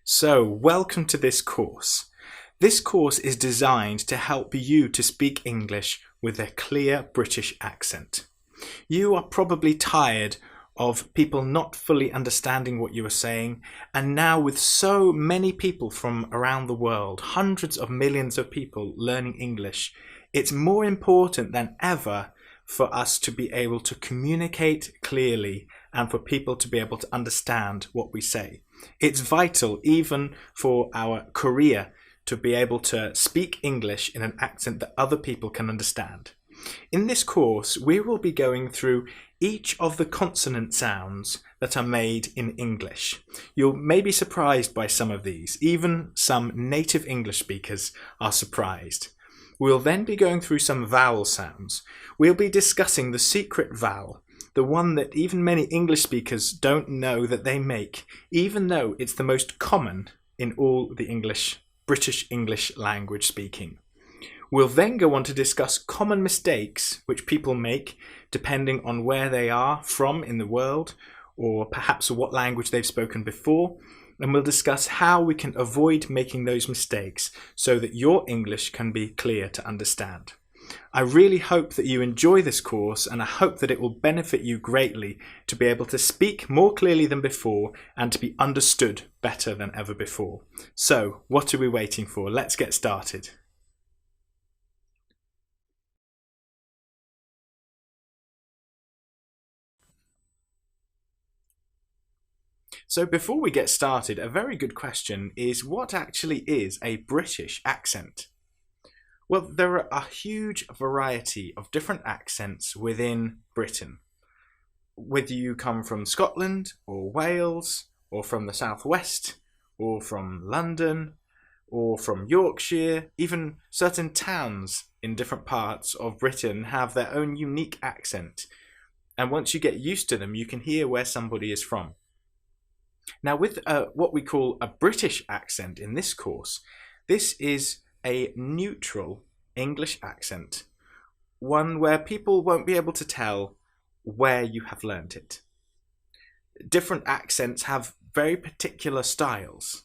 So, welcome to this course. This course is designed to help you to speak English with a clear British accent. You are probably tired of people not fully understanding what you are saying, and now with so many people from around the world, hundreds of millions of people learning English, it's more important than ever for us to be able to communicate clearly and for people to be able to understand what we say. It's vital even for our career to be able to speak English in an accent that other people can understand. In this course, we will be going through each of the consonant sounds that are made in English. You'll may be surprised by some of these. Even some native English speakers are surprised. We'll then be going through some vowel sounds. We'll be discussing the secret vowel, the one that even many English speakers don't know that they make, even though it's the most common in all the British English language speaking. We'll then go on to discuss common mistakes which people make depending on where they are from in the world, or perhaps what language they've spoken before, and we'll discuss how we can avoid making those mistakes so that your English can be clear to understand. I really hope that you enjoy this course, and I hope that it will benefit you greatly to be able to speak more clearly than before and to be understood better than ever before. So, what are we waiting for? Let's get started. So before we get started, a very good question is, what actually is a British accent? Well, there are a huge variety of different accents within Britain. Whether you come from Scotland or Wales or from the southwest or from London or from Yorkshire, even certain towns in different parts of Britain have their own unique accent. And once you get used to them, you can hear where somebody is from. Now, with what we call a British accent in this course, this is a neutral English accent, one where people won't be able to tell where you have learned it. Different accents have very particular styles.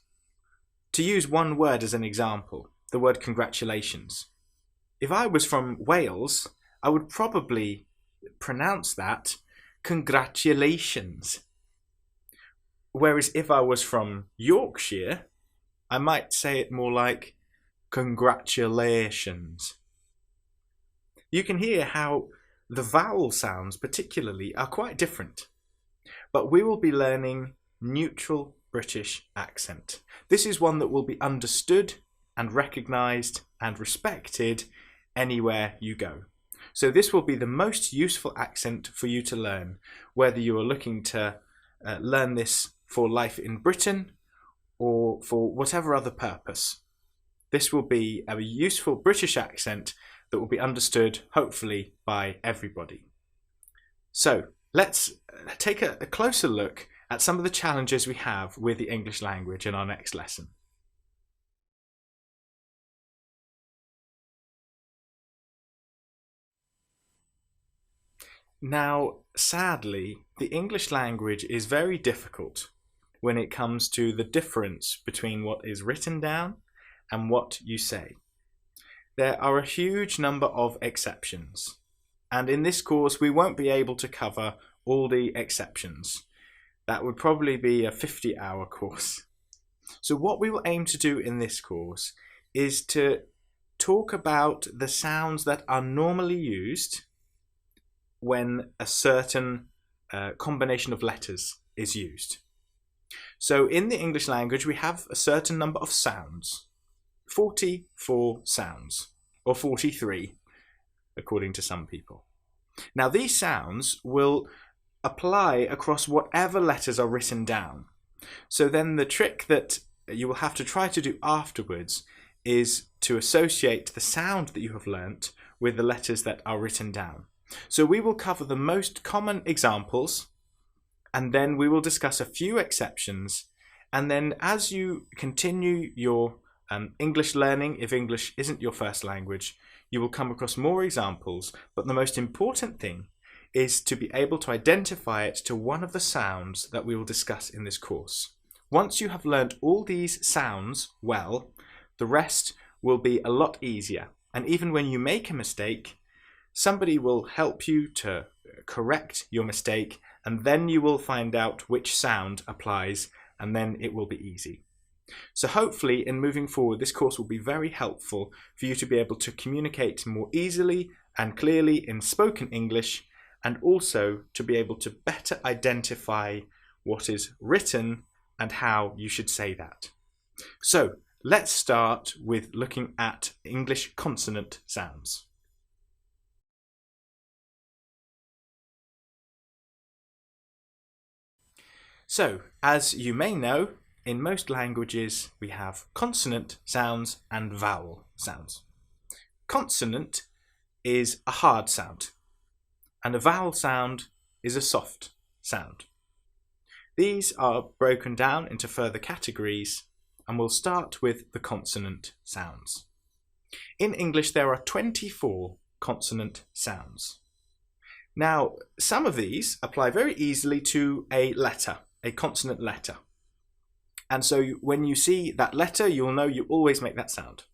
To use one word as an example, the word congratulations. If I was from Wales, I would probably pronounce that congratulations. Whereas if I was from Yorkshire, I might say it more like congratulations. You can hear how the vowel sounds particularly are quite different. But we will be learning neutral British accent. This is one that will be understood and recognised and respected anywhere you go. So this will be the most useful accent for you to learn, whether you are looking to learn this for life in Britain or for whatever other purpose. This will be a useful British accent that will be understood, hopefully, by everybody. So let's take a closer look at some of the challenges we have with the English language in our next lesson. Now, sadly, the English language is very difficult when it comes to the difference between what is written down and what you say. There are a huge number of exceptions, and in this course we won't be able to cover all the exceptions. That would probably be a 50-hour course. So what we will aim to do in this course is to talk about the sounds that are normally used when a certain combination of letters is used. So in the English language we have a certain number of sounds, 44 sounds, or 43 according to some people. Now these sounds will apply across whatever letters are written down. So then the trick that you will have to try to do afterwards is to associate the sound that you have learnt with the letters that are written down. So we will cover the most common examples, and then we will discuss a few exceptions, and then as you continue your English learning, if English isn't your first language, you will come across more examples, but the most important thing is to be able to identify it to one of the sounds that we will discuss in this course. Once you have learnt all these sounds well, the rest will be a lot easier. And even when you make a mistake, somebody will help you to correct your mistake, and then you will find out which sound applies, and then it will be easy. So hopefully in moving forward, this course will be very helpful for you to be able to communicate more easily and clearly in spoken English, and also to be able to better identify what is written and how you should say that. So let's start with looking at English consonant sounds. So, as you may know, in most languages we have consonant sounds and vowel sounds. Consonant is a hard sound, and a vowel sound is a soft sound. These are broken down into further categories, and we'll start with the consonant sounds. In English there are 24 consonant sounds. Now, some of these apply very easily to a letter, a consonant letter. And so when you see that letter, you'll know you always make that sound.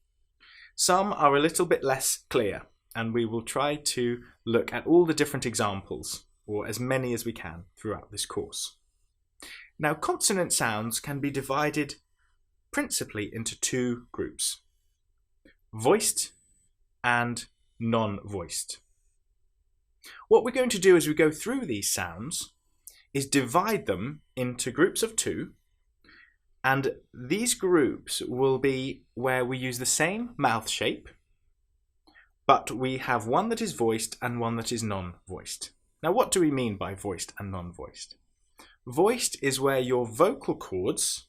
Some are a little bit less clear, and we will try to look at all the different examples, or as many as we can throughout this course. Now, consonant sounds can be divided principally into two groups: voiced and non-voiced. What we're going to do as we go through these sounds is divide them into groups of two, and these groups will be where we use the same mouth shape, but we have one that is voiced and one that is non-voiced. Now, what do we mean by voiced and non-voiced? Voiced is where your vocal cords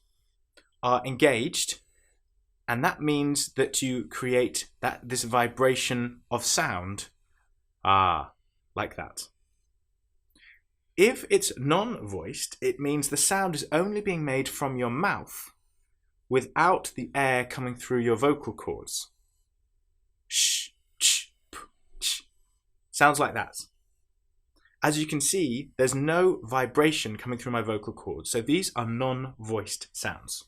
are engaged, and that means that you create this vibration of sound, like that. If it's non-voiced, it means the sound is only being made from your mouth without the air coming through your vocal cords. Sh, ch, p, ch. Sounds like that. As you can see, there's no vibration coming through my vocal cords, so these are non-voiced sounds.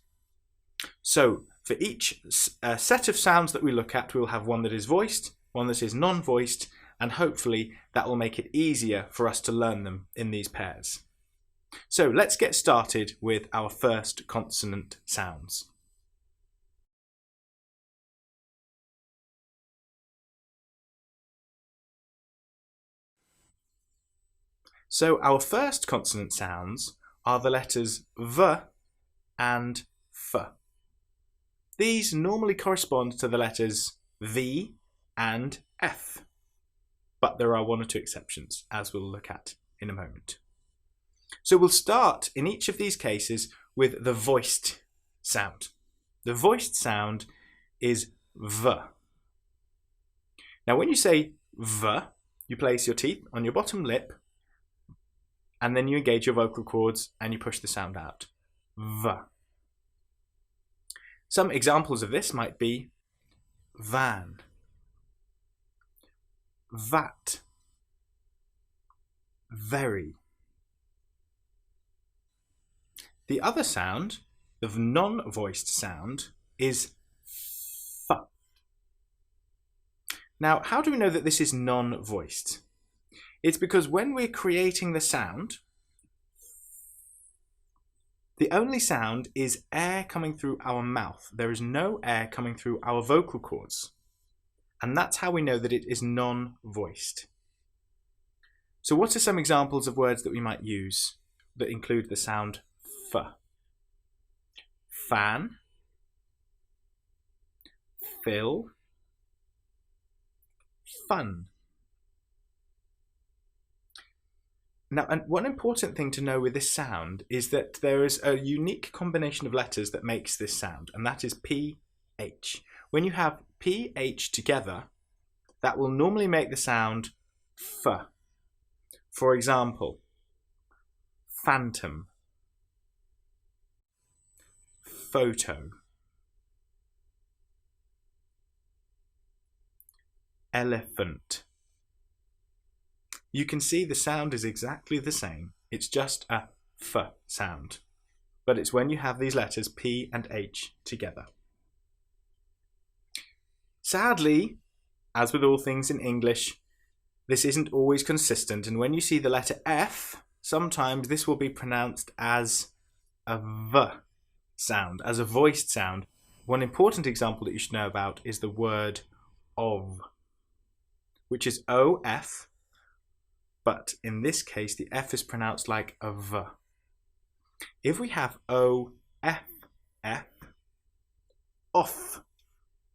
So for each set of sounds that we look at, we'll have one that is voiced, one that is non-voiced, and hopefully that will make it easier for us to learn them in these pairs. So let's get started with our first consonant sounds. So our first consonant sounds are the letters V and F. These normally correspond to the letters V and F, but there are one or two exceptions, as we'll look at in a moment. So we'll start in each of these cases with the voiced sound. The voiced sound is V. Now when you say V, you place your teeth on your bottom lip, and then you engage your vocal cords and you push the sound out. V. Some examples of this might be van, vat, very. The other sound, the non-voiced sound, is f. Now, how do we know that this is non-voiced? It's because when we're creating the sound, the only sound is air coming through our mouth. There is no air coming through our vocal cords. And that's how we know that it is non-voiced. So what are some examples of words that we might use that include the sound f? Fan, fill, fun. Now, and one important thing to know with this sound is that there is a unique combination of letters that makes this sound, and that is PH. When you have PH together, that will normally make the sound F. For example, phantom, photo, elephant. You can see the sound is exactly the same. It's just a F sound. but it's when you have these letters P and H together. Sadly, as with all things in English, this isn't always consistent, and when you see the letter F, sometimes this will be pronounced as a V sound, as a voiced sound. One important example that you should know about is the word of, which is O-F, but in this case the F is pronounced like a V. If we have O-F-F, off,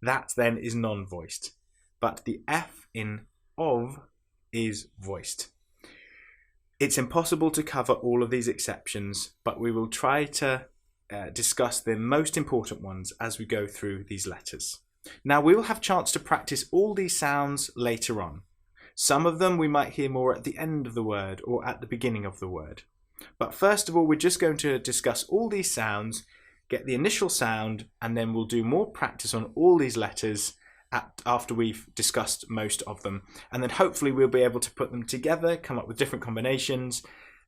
that then is non-voiced, but the F in of is voiced. It's impossible to cover all of these exceptions, but we will try to discuss the most important ones as we go through these letters. Now we will have a chance to practice all these sounds later on. Some of them we might hear more at the end of the word or at the beginning of the word. But first of all, we're just going to discuss all these sounds, get the initial sound, and then we'll do more practice on all these letters after we've discussed most of them. And then hopefully we'll be able to put them together, come up with different combinations,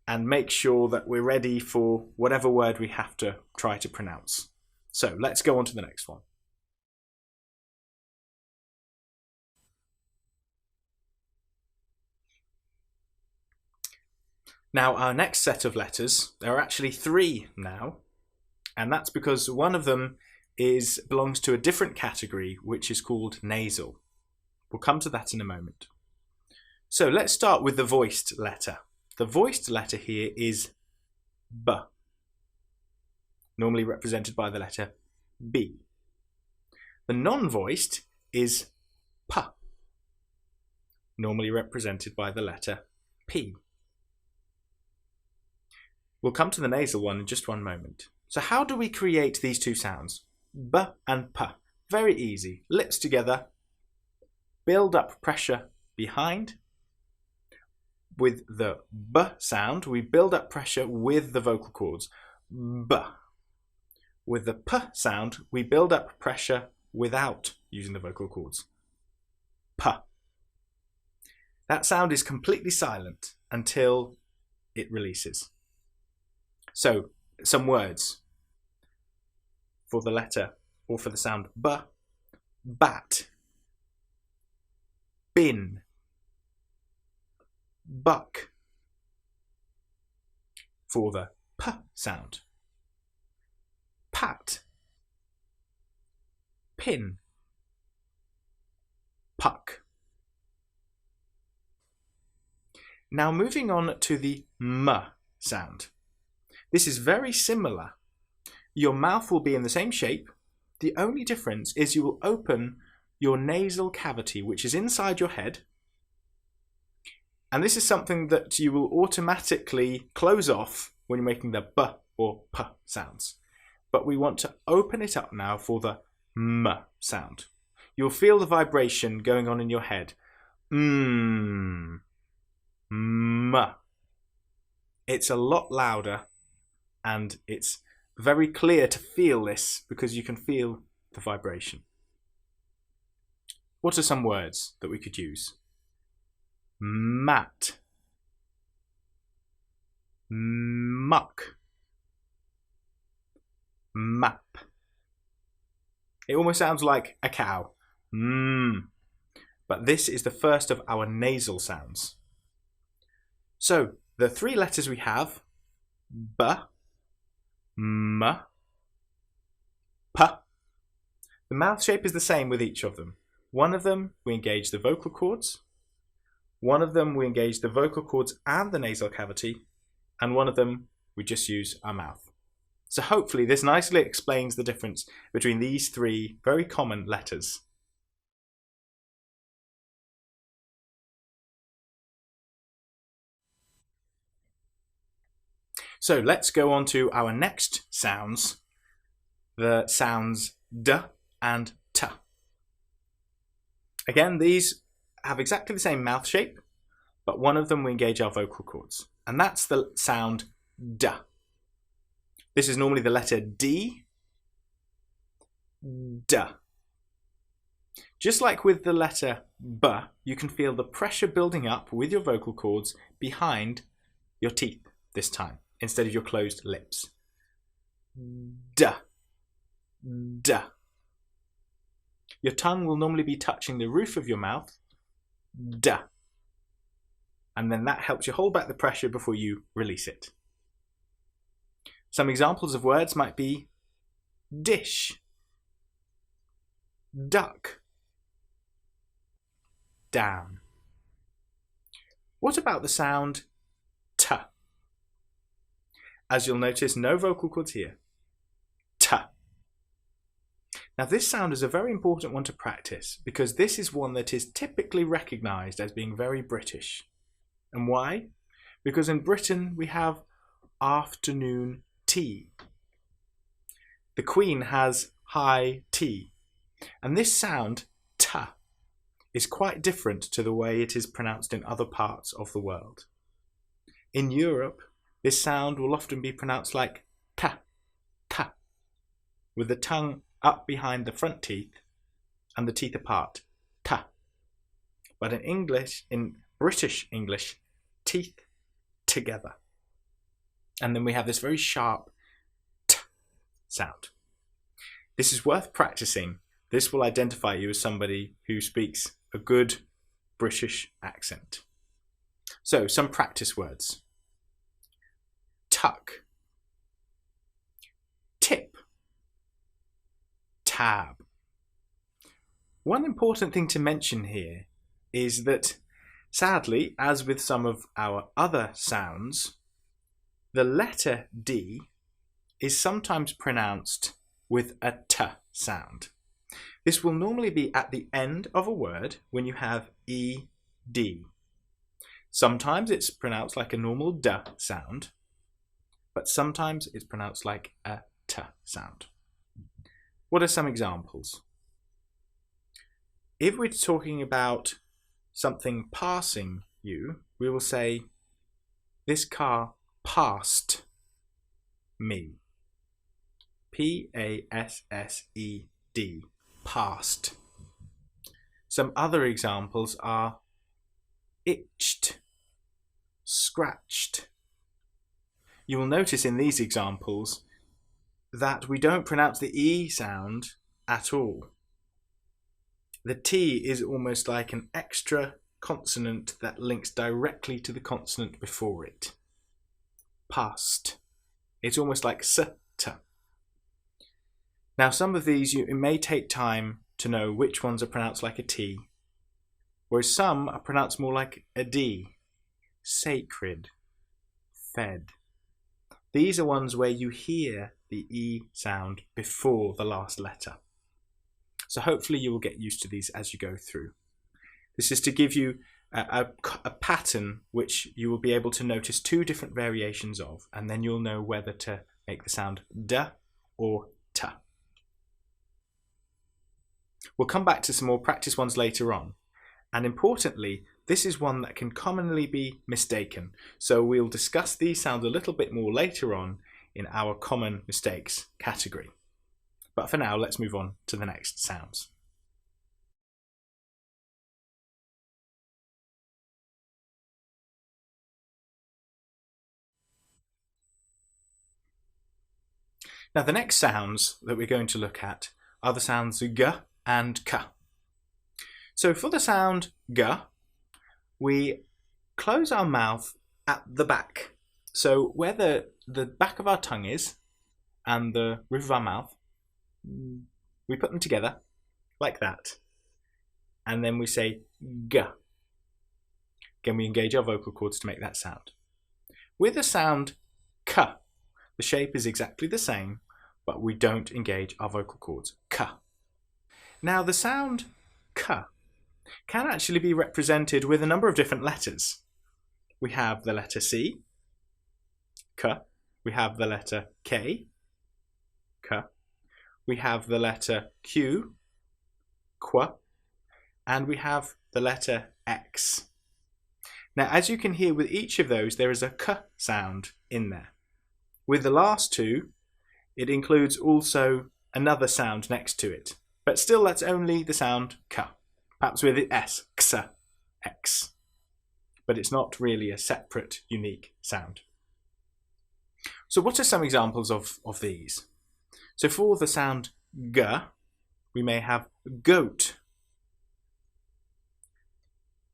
and make sure that we're ready for whatever word we have to try to pronounce. So let's go on to the next one. Now our next set of letters, there are actually 3 now, and that's because one of them belongs to a different category, which is called nasal. We'll come to that in a moment. So let's start with the voiced letter. The voiced letter here is B, normally represented by the letter B. The non-voiced is P, normally represented by the letter P. We'll come to the nasal one in just one moment. So how do we create these 2 sounds? B and P. Very easy. Lips together. Build up pressure behind. With the B sound, we build up pressure with the vocal cords. B. With the P sound, we build up pressure without using the vocal cords. P. That sound is completely silent until it releases. So, some words for the letter or for the sound B: bat, bin, buck. For the P sound: pat, pin, puck. Now moving on to the M sound. This is very similar. Your mouth will be in the same shape. The only difference is you will open your nasal cavity, which is inside your head. And this is something that you will automatically close off when you're making the B or P sounds. But we want to open it up now for the M sound. You'll feel the vibration going on in your head. M. It's a lot louder, and it's very clear to feel this because you can feel the vibration. What are some words that we could use? Mat, muck, map. It almost sounds like a cow. But this is the first of our nasal sounds. So the 3 letters we have: B, M, P. The mouth shape is the same with each of them. One of them we engage the vocal cords, one of them we engage the vocal cords and the nasal cavity, and one of them we just use our mouth. So hopefully this nicely explains the difference between these 3 very common letters. So let's go on to our next sounds, the sounds D and T. Again, these have exactly the same mouth shape, but one of them we engage our vocal cords, and that's the sound D. This is normally the letter D, D. Just like with the letter B, you can feel the pressure building up with your vocal cords behind your teeth this time, instead of your closed lips. D, D. Your tongue will normally be touching the roof of your mouth, D. And then that helps you hold back the pressure before you release it. Some examples of words might be dish, duck, down. What about the sound T? As you'll notice, no vocal cords here. T. Now this sound is a very important one to practice because this is one that is typically recognised as being very British. And why? Because in Britain we have afternoon tea. The Queen has high tea. And this sound, T, is quite different to the way it is pronounced in other parts of the world. In Europe, this sound will often be pronounced like ta, ta, with the tongue up behind the front teeth and the teeth apart, ta. But in English, in British English, teeth together. And then we have this very sharp T sound. This is worth practicing. This will identify you as somebody who speaks a good British accent. So, some practice words. Tuck, tip, tab. One important thing to mention here is that, sadly, as with some of our other sounds, the letter D is sometimes pronounced with a T sound. This will normally be at the end of a word when you have ED. Sometimes it's pronounced like a normal D sound, but sometimes it's pronounced like a T sound. What are some examples? If we're talking about something passing you, we will say, this car passed me. P-A-S-S-E-D. Passed. Some other examples are itched, scratched. You will notice in these examples that we don't pronounce the E sound at all. The T is almost like an extra consonant that links directly to the consonant before it. Passed. It's almost like S-T. Now some of these it may take time to know which ones are pronounced like a T, whereas some are pronounced more like a D. Sacred, fed. These are ones where you hear the E sound before the last letter. So hopefully you will get used to these as you go through. This is to give you a pattern which you will be able to notice two different variations of, and then you'll know whether to make the sound D or T. We'll come back to some more practice ones later on. And importantly, this is one that can commonly be mistaken. So we'll discuss these sounds a little bit more later on in our common mistakes category. But for now, let's move on to the next sounds. Now the next sounds that we're going to look at are the sounds G and K. So for the sound G, we close our mouth at the back. So where the back of our tongue is and the roof of our mouth, we put them together like that. And then we say G. Again, we engage our vocal cords to make that sound. With the sound K, the shape is exactly the same, but we don't engage our vocal cords. K. Now the sound K can actually be represented with a number of different letters. We have the letter C, K. We have the letter K, K. We have the letter Q, Qu. And we have the letter X. Now, as you can hear with each of those, there is a K sound in there. With the last two, it includes also another sound next to it. But still, that's only the sound K. Perhaps with the S, X, X. But it's not really a separate, unique sound. So what are some examples of these? So for the sound g, we may have goat,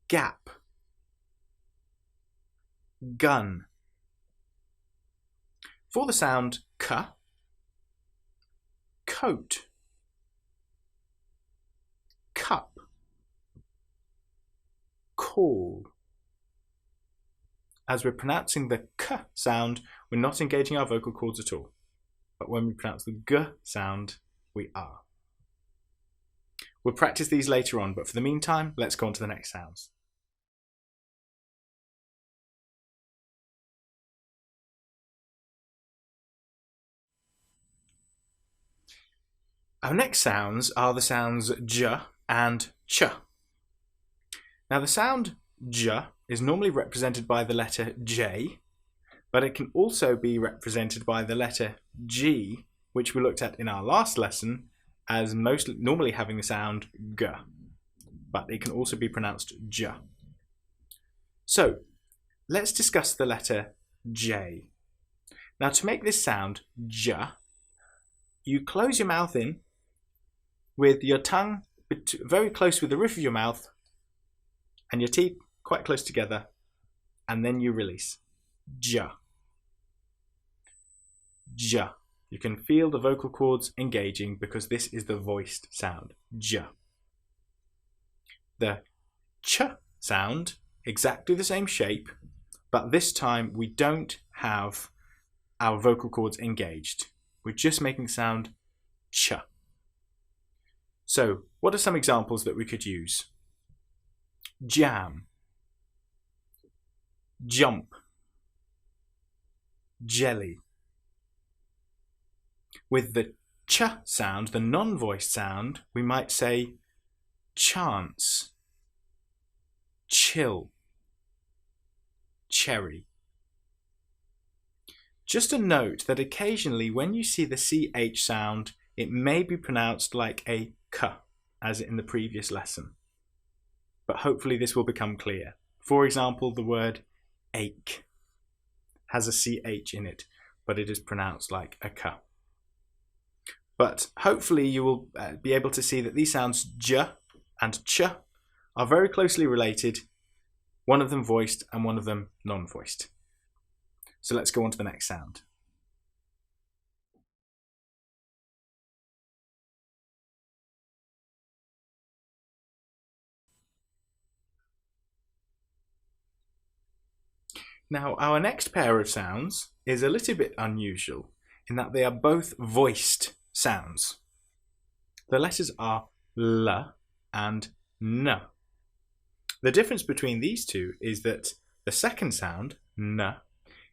gap, gun. For the sound k, coat, cup, call. As we're pronouncing the k sound, we're not engaging our vocal cords at all. But when we pronounce the g sound, we are. We'll practice these later on, but for the meantime, let's go on to the next sounds. Our next sounds are the sounds j and ch. Now the sound j is normally represented by the letter J, but it can also be represented by the letter G, which we looked at in our last lesson as normally having the sound g, but it can also be pronounced j. So let's discuss the letter J. Now to make this sound j, you close your mouth in with your tongue very close with the roof of your mouth and your teeth quite close together, and then you release. J. J. You can feel the vocal cords engaging because this is the voiced sound. J. The ch sound, exactly the same shape, but this time we don't have our vocal cords engaged. We're just making the sound ch. So, what are some examples that we could use? Jam, jump, jelly. With the ch sound, the non-voiced sound, we might say chance, chill, cherry. Just a note that occasionally when you see the ch sound, it may be pronounced like a k, as in the previous lesson. But hopefully this will become clear. For example, the word ache has a ch in it, but it is pronounced like a k. But hopefully you will be able to see that these sounds j and ch are very closely related, one of them voiced and one of them non-voiced. So let's go on to the next sound. Now, our next pair of sounds is a little bit unusual in that they are both voiced sounds. The letters are L and N. The difference between these two is that the second sound, N,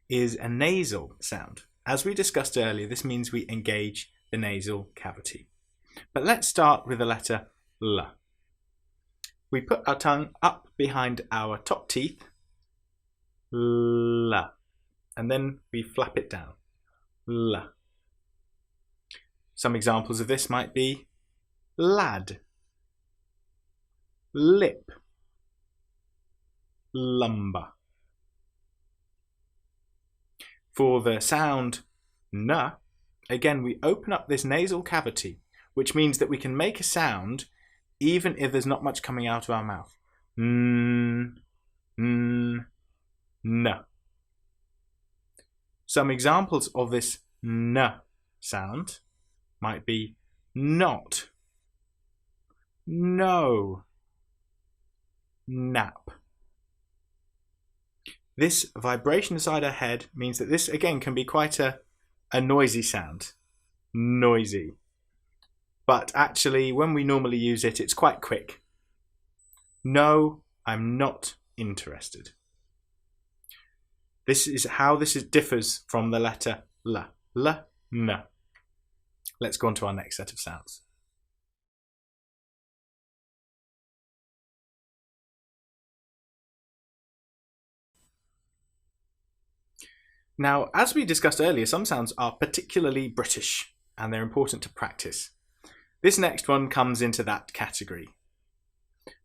is a nasal sound. As we discussed earlier, this means we engage the nasal cavity. But let's start with the letter L. We put our tongue up behind our top teeth, L, and then we flap it down, L. Some examples of this might be lad, lip, lumber. For the sound N, again we open up this nasal cavity, which means that we can make a sound even if there's not much coming out of our mouth. N, n, n. Some examples of this N sound might be not, no, nap. This vibration inside our head means that this again can be quite a noisy sound. Noisy. But actually, when we normally use it, it's quite quick. No, I'm not interested. This is how this differs from the letter L. L, N. Let's go on to our next set of sounds. Now, as we discussed earlier, some sounds are particularly British and they're important to practice. This next one comes into that category.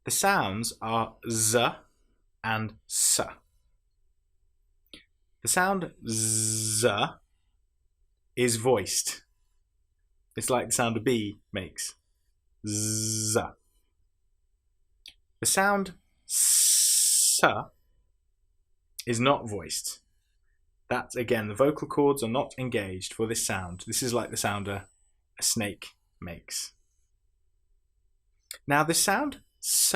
The sounds are Z and S. The sound Z is voiced. It's like the sound a B makes. Z. The sound S is not voiced. That's, again, the vocal cords are not engaged for this sound. This is like the sound a snake makes. Now, the sound S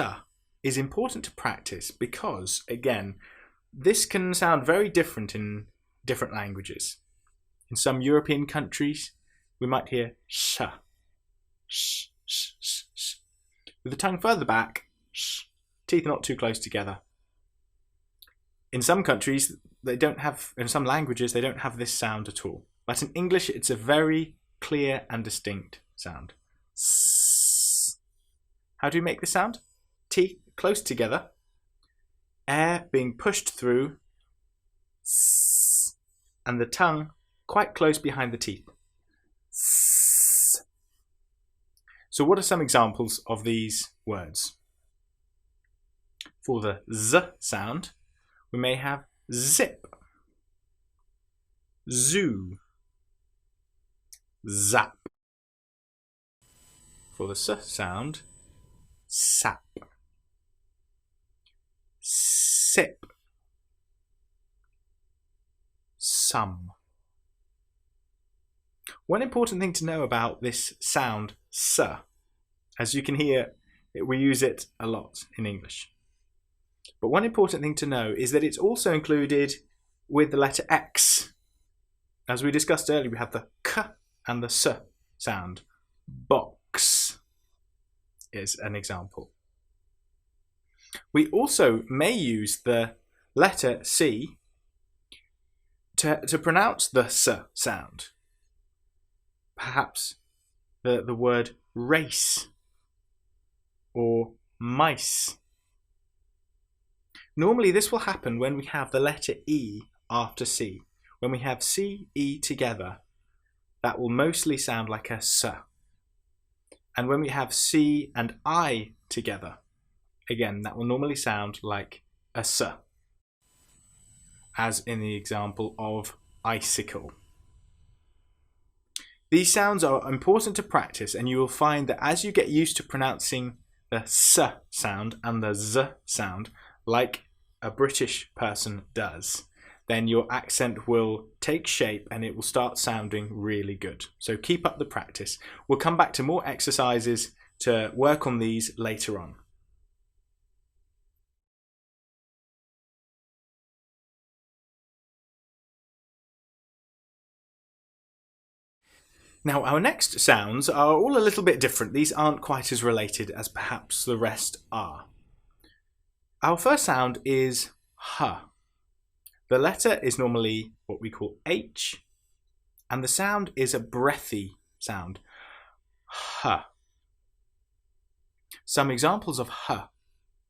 is important to practice because, again, this can sound very different in different languages. In some European countries, we might hear sh, sh, sh, sh, sh. With the tongue further back, sh, teeth not too close together. In some countries, in some languages, they don't have this sound at all. But in English, it's a very clear and distinct sound. S. How do you make the sound? Teeth close together, air being pushed through, S, and the tongue quite close behind the teeth. S. So what are some examples of these words? For the Z sound, we may have zip, zoo, zap. For the S sound, sap, sip, sum. One important thing to know about this sound S, as you can hear, we use it a lot in English. But one important thing to know is that it's also included with the letter X. As we discussed earlier, we have the K and the S sound. Box is an example. We also may use the letter C to pronounce the S sound. Perhaps the word race or mice. Normally this will happen when we have the letter E after C. When we have C, E together, that will mostly sound like a S. And when we have C and I together, again, that will normally sound like a S, as in the example of icicle. These sounds are important to practice, and you will find that as you get used to pronouncing the S sound and the Z sound, like a British person does, then your accent will take shape and it will start sounding really good. So keep up the practice. We'll come back to more exercises to work on these later on. Now, our next sounds are all a little bit different. These aren't quite as related as perhaps the rest are. Our first sound is H. The letter is normally what we call H, and the sound is a breathy sound. H. Some examples of H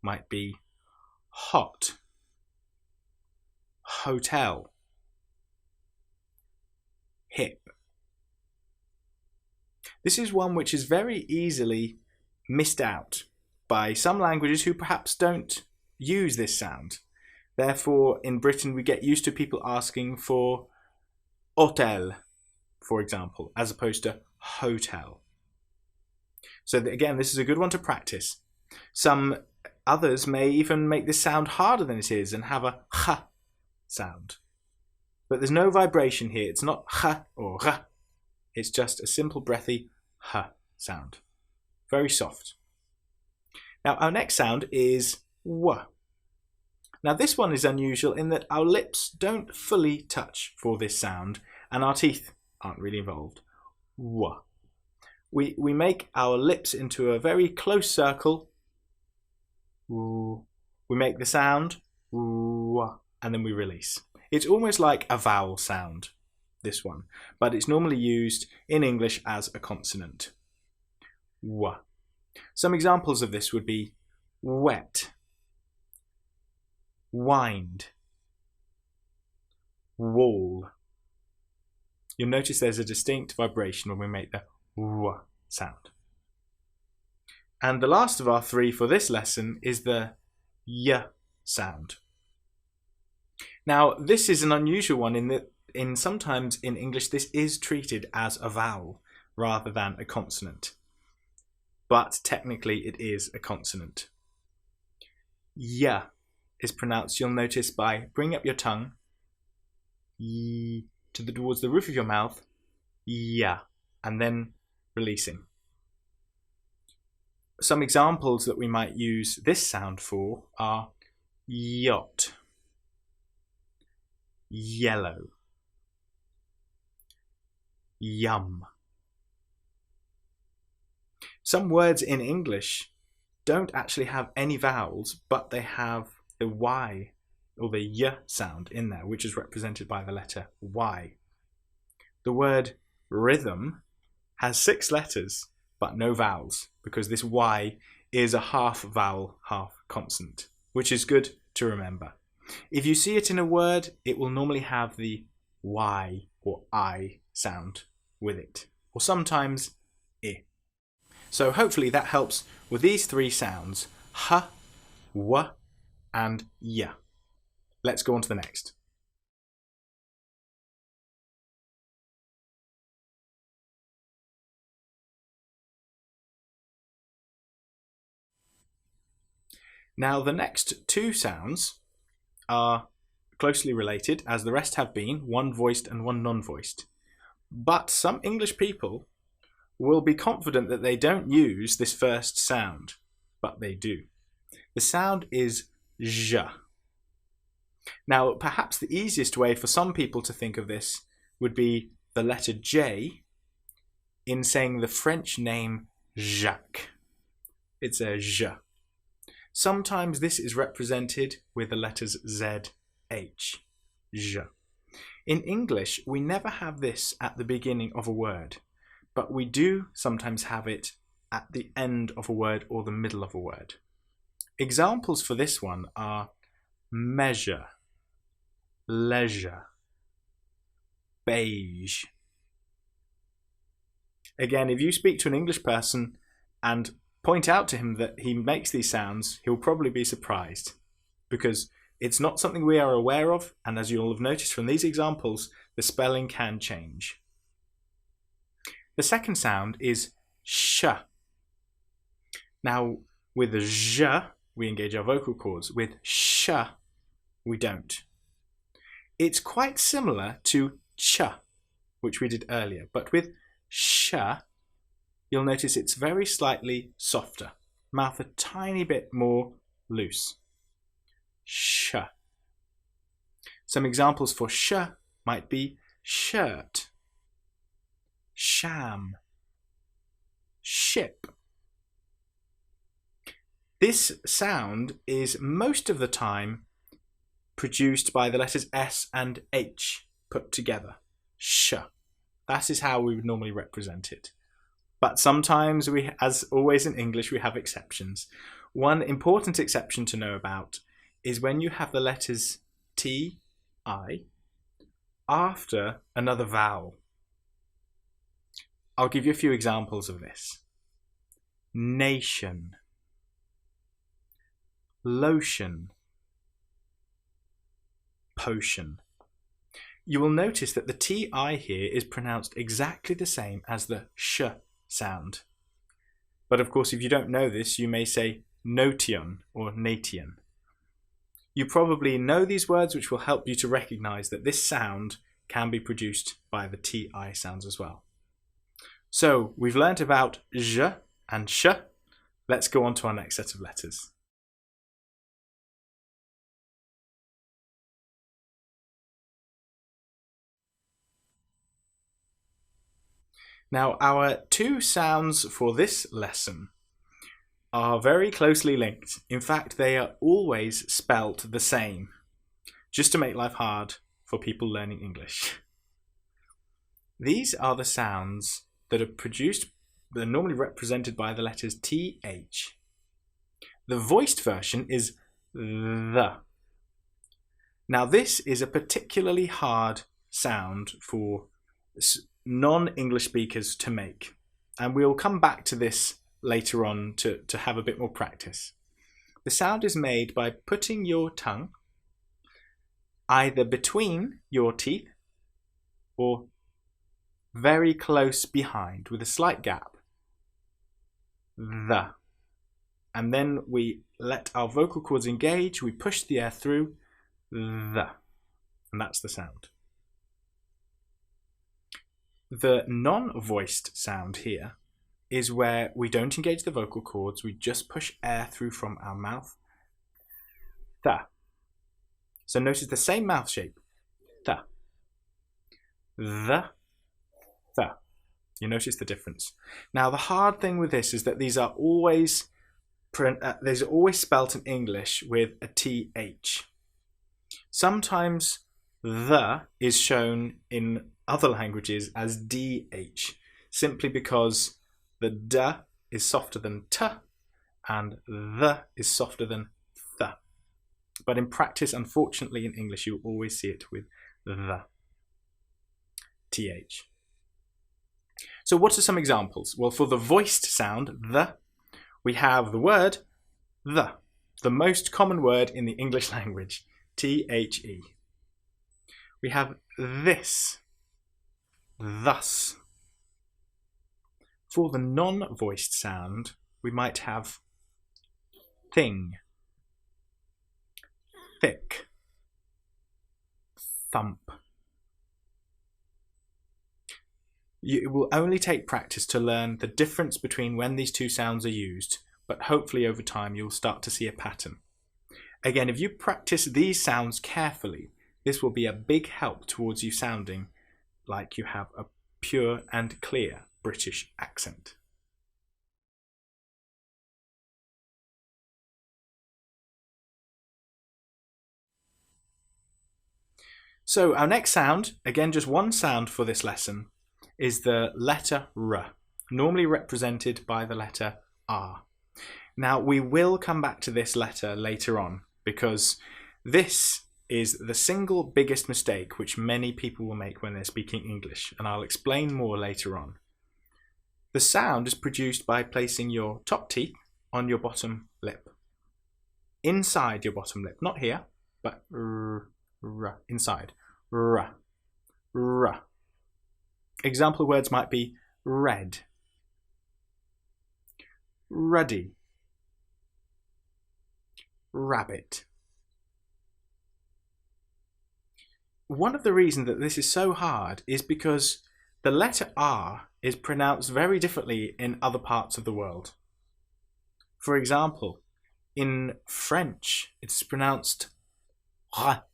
might be hot, hotel, hip. This is one which is very easily missed out by some languages who perhaps don't use this sound. Therefore, in Britain, we get used to people asking for hotel, for example, as opposed to hotel. So again, this is a good one to practice. Some others may even make this sound harder than it is and have a H sound. But there's no vibration here. It's not H or R. It's just a simple breathy H sound. Very soft. Now, our next sound is W. Now, this one is unusual in that our lips don't fully touch for this sound and our teeth aren't really involved. W. We make our lips into a very close circle. We make the sound, and then we release. It's almost like a vowel sound, this one, but it's normally used in English as a consonant. W. Some examples of this would be wet, wind, wall. You'll notice there's a distinct vibration when we make the W sound. And the last of our three for this lesson is the Y sound. Now, this is an unusual one in that sometimes in English this is treated as a vowel rather than a consonant, but technically it is a consonant. Y is pronounced, you'll notice, by bringing up your tongue towards the roof of your mouth, yeah, and then releasing. Some examples that we might use this sound for are yacht, yellow, yum. Some words in English don't actually have any vowels, but they have the Y or the Y sound in there, which is represented by the letter Y. The word rhythm has 6 letters, but no vowels, because this Y is a half vowel, half consonant, which is good to remember. If you see it in a word, it will normally have the Y or I sound with it, or sometimes I. So hopefully that helps with these 3 sounds, h, w, and y. Let's go on to the next. Now the next 2 sounds are closely related, as the rest have been, one voiced and one non-voiced. But some English people will be confident that they don't use this first sound, but they do. The sound is j. Now, perhaps the easiest way for some people to think of this would be the letter J in saying the French name Jacques. It's a j. Sometimes this is represented with the letters Z, H, j. In English, we never have this at the beginning of a word, but we do sometimes have it at the end of a word or the middle of a word. Examples for this one are measure, leisure, beige. Again, if you speak to an English person and point out to him that he makes these sounds, he'll probably be surprised, because it's not something we are aware of, and as you'll have noticed from these examples, the spelling can change. The second sound is sh. Now, with the j, we engage our vocal cords. With sh, we don't. It's quite similar to ch, which we did earlier, but with sh, you'll notice it's very slightly softer, mouth a tiny bit more loose. Sh. Some examples for sh might be shirt, sham, ship. This sound is most of the time produced by the letters S and H put together. Sh. That is how we would normally represent it. But sometimes we, as always in English, we have exceptions. One important exception to know about is when you have the letters T, I after another vowel. I'll give you a few examples of this. Nation, lotion, potion. You will notice that the TI here is pronounced exactly the same as the sh sound. But of course, if you don't know this, you may say notion or nation. You probably know these words, which will help you to recognize that this sound can be produced by the TI sounds as well. So we've learnt about j and sh. Let's go on to our next set of letters. Now, our 2 sounds for this lesson are very closely linked. In fact, they are always spelt the same, just to make life hard for people learning English. These are the sounds that are produced, they're normally represented by the letters TH. The voiced version is the. Now, this is a particularly hard sound for non-English speakers to make, and we'll come back to this later on to have a bit more practice. The sound is made by putting your tongue either between your teeth or very close behind with a slight gap. The. And then we let our vocal cords engage, we push the air through, the. And that's the sound. The non-voiced sound here is where we don't engage the vocal cords, we just push air through from our mouth. The. So notice the same mouth shape. The. The. The. You notice the difference. Now the hard thing with this is that these are always spelt in English with a TH. Sometimes the is shown in other languages as DH, simply because the D is softer than T and the is softer than th. But in practice, unfortunately, in English, you always see it with the TH. So what are some examples? Well, for the voiced sound, the, we have the word the most common word in the English language, THE. We have this, thus. For the non-voiced sound, we might have thing, thick, thump. It will only take practice to learn the difference between when these two sounds are used, but hopefully over time you'll start to see a pattern. Again, if you practice these sounds carefully, this will be a big help towards you sounding like you have a pure and clear British accent. So our next sound, again just one sound for this lesson, is the letter R, normally represented by the letter R. Now we will come back to this letter later on because this is the single biggest mistake which many people will make when they're speaking English, and I'll explain more later on. The sound is produced by placing your top teeth on your bottom lip. Inside your bottom lip, not here, but inside. R. Example words might be red, ruddy, rabbit. One of the reasons that this is so hard is because the letter R is pronounced very differently in other parts of the world. For example, in French, it's pronounced R.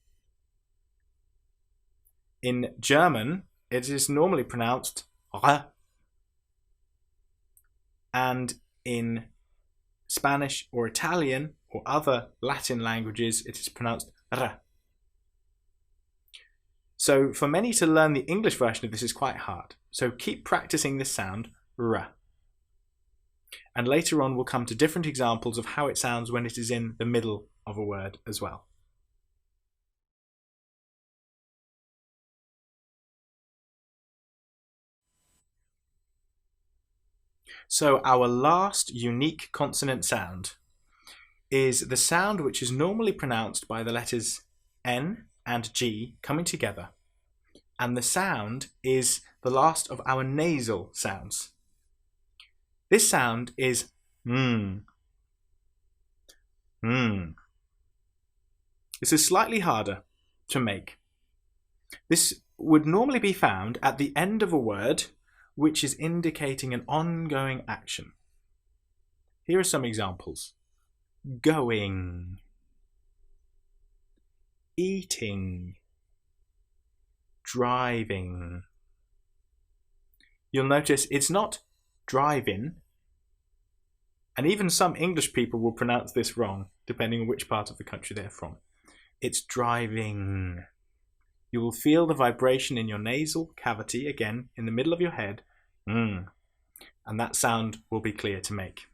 In German, it is normally pronounced R. And in Spanish or Italian or other Latin languages, it is pronounced R. So for many to learn the English version of this is quite hard. So keep practicing this sound, R. And later on we'll come to different examples of how it sounds when it is in the middle of a word as well. So our last unique consonant sound is the sound which is normally pronounced by the letters N and G coming together. And the sound is the last of our nasal sounds. This sound is This is slightly harder to make. This would normally be found at the end of a word which is indicating an ongoing action. Here are some examples. Going, eating, driving. You'll notice it's not driving, and even some English people will pronounce this wrong, depending on which part of the country they're from. It's driving. You will feel the vibration in your nasal cavity, again, in the middle of your head, and that sound will be clear to make.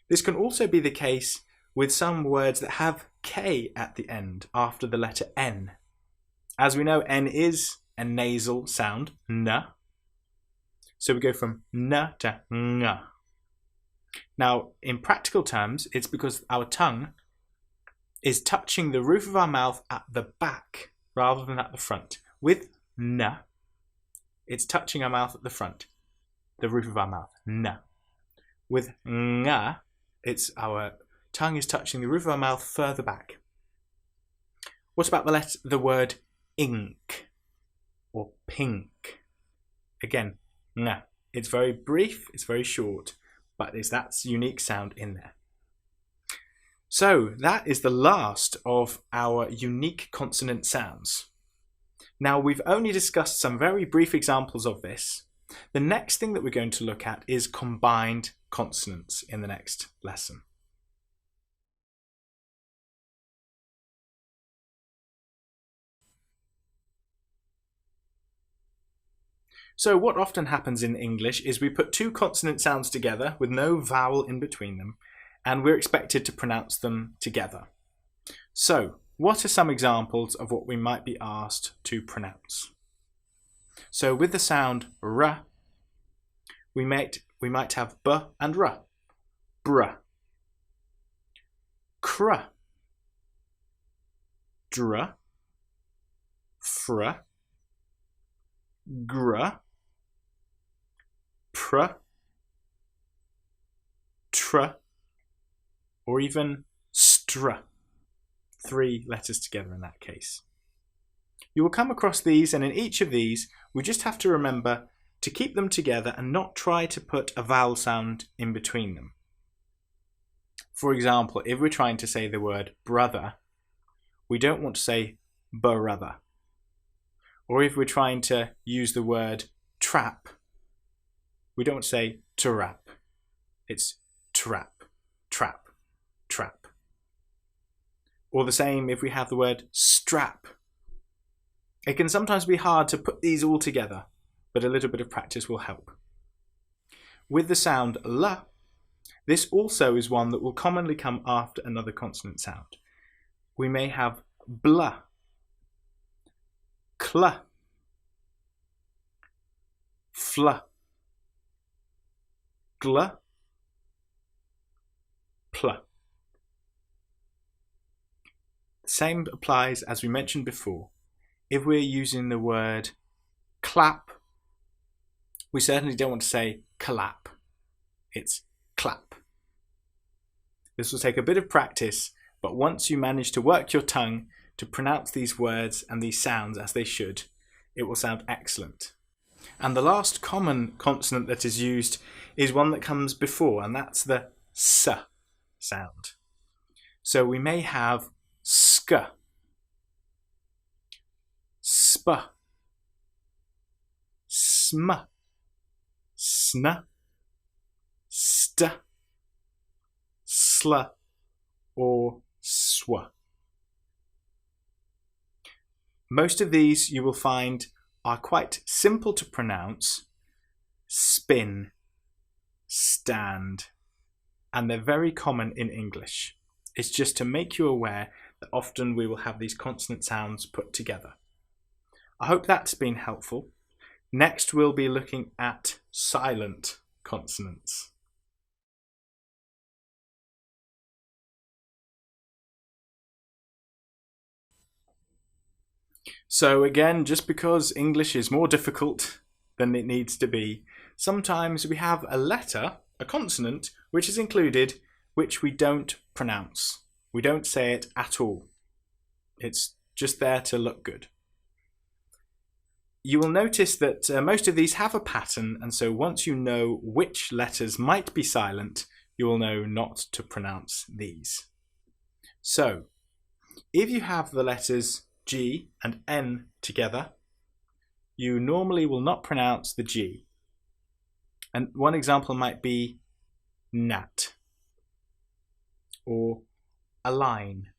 This can also be the case with some words that have K at the end after the letter N. As we know, N is a nasal sound, N. So we go from N to Ng. Now, in practical terms, it's because our tongue is touching the roof of our mouth at the back rather than at the front. With N, it's touching our mouth at the front, the roof of our mouth, na. With nga, it's our tongue is touching the roof of our mouth further back. What about the word ink or pink? Again, nga. It's very brief, it's very short, but it's that unique sound in there. So that is the last of our unique consonant sounds. Now we've only discussed some very brief examples of this. The next thing that we're going to look at is combined consonants in the next lesson. So what often happens in English is we put two consonant sounds together with no vowel in between them, and we're expected to pronounce them together. So, what are some examples of what we might be asked to pronounce? So with the sound r, we might have b and r, bruh, cr, dr, fr, gr, pr, tr, or even str. 3 letters together in that case. You will come across these, and in each of these we just have to remember to keep them together and not try to put a vowel sound in between them. For example, if we're trying to say the word brother, we don't want to say brother. Or if we're trying to use the word trap, we don't say trap. It's trap, trap, trap. Or the same if we have the word strap. It can sometimes be hard to put these all together, but a little bit of practice will help. With the sound l, this also is one that will commonly come after another consonant sound. We may have bl, cl, fl, gl, pl. The same applies as we mentioned before. If we're using the word clap, we certainly don't want to say clap. It's clap. This will take a bit of practice, but once you manage to work your tongue to pronounce these words and these sounds as they should, it will sound excellent. And the last common consonant that is used is one that comes before, and that's the s sound. So we may have sk, sp, sm, sn, st, sl, or sw. Most of these you will find are quite simple to pronounce: spin, stand, and they're very common in English. It's just to make you aware that often we will have these consonant sounds put together. I hope that's been helpful. Next we'll be looking at silent consonants. So again, just because English is more difficult than it needs to be, sometimes we have a letter, a consonant, which is included, which we don't pronounce. We don't say it at all. It's just there to look good. You will notice that most of these have a pattern, and so once you know which letters might be silent, you will know not to pronounce these. So, if you have the letters G and N together, you normally will not pronounce the G. And one example might be gnat or a line.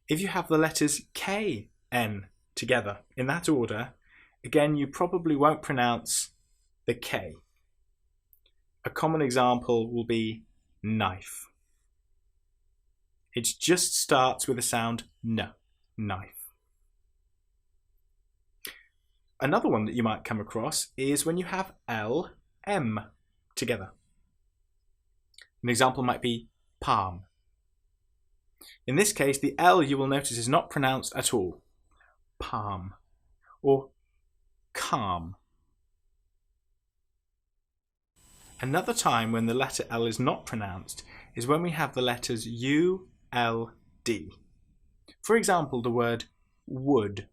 If you have the letters K, N together in that order, again you probably won't pronounce the K. A common example will be knife. It just starts with the sound N, knife. Another one that you might come across is when you have L, M together. An example might be palm. In this case, the L you will notice is not pronounced at all. Palm. Or calm. Another time when the letter L is not pronounced is when we have the letters U, L, D. For example, the word would,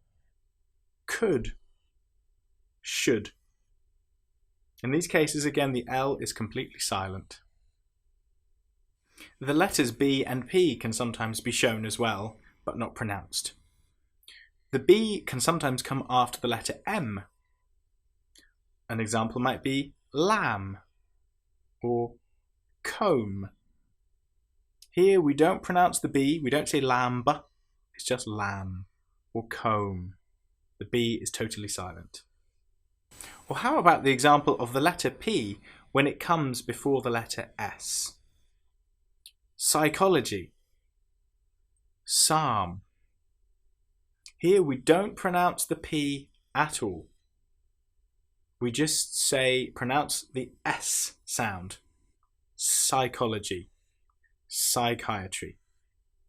could, should. In these cases, again, the L is completely silent. The letters B and P can sometimes be shown as well, but not pronounced. The B can sometimes come after the letter M. An example might be lamb or comb. Here we don't pronounce the B, we don't say lamb, it's just lamb or comb. The B is totally silent. Or how about the example of the letter P when it comes before the letter S? Psychology, psalm. Here we don't pronounce the P at all. We just pronounce the S sound. Psychology, psychiatry.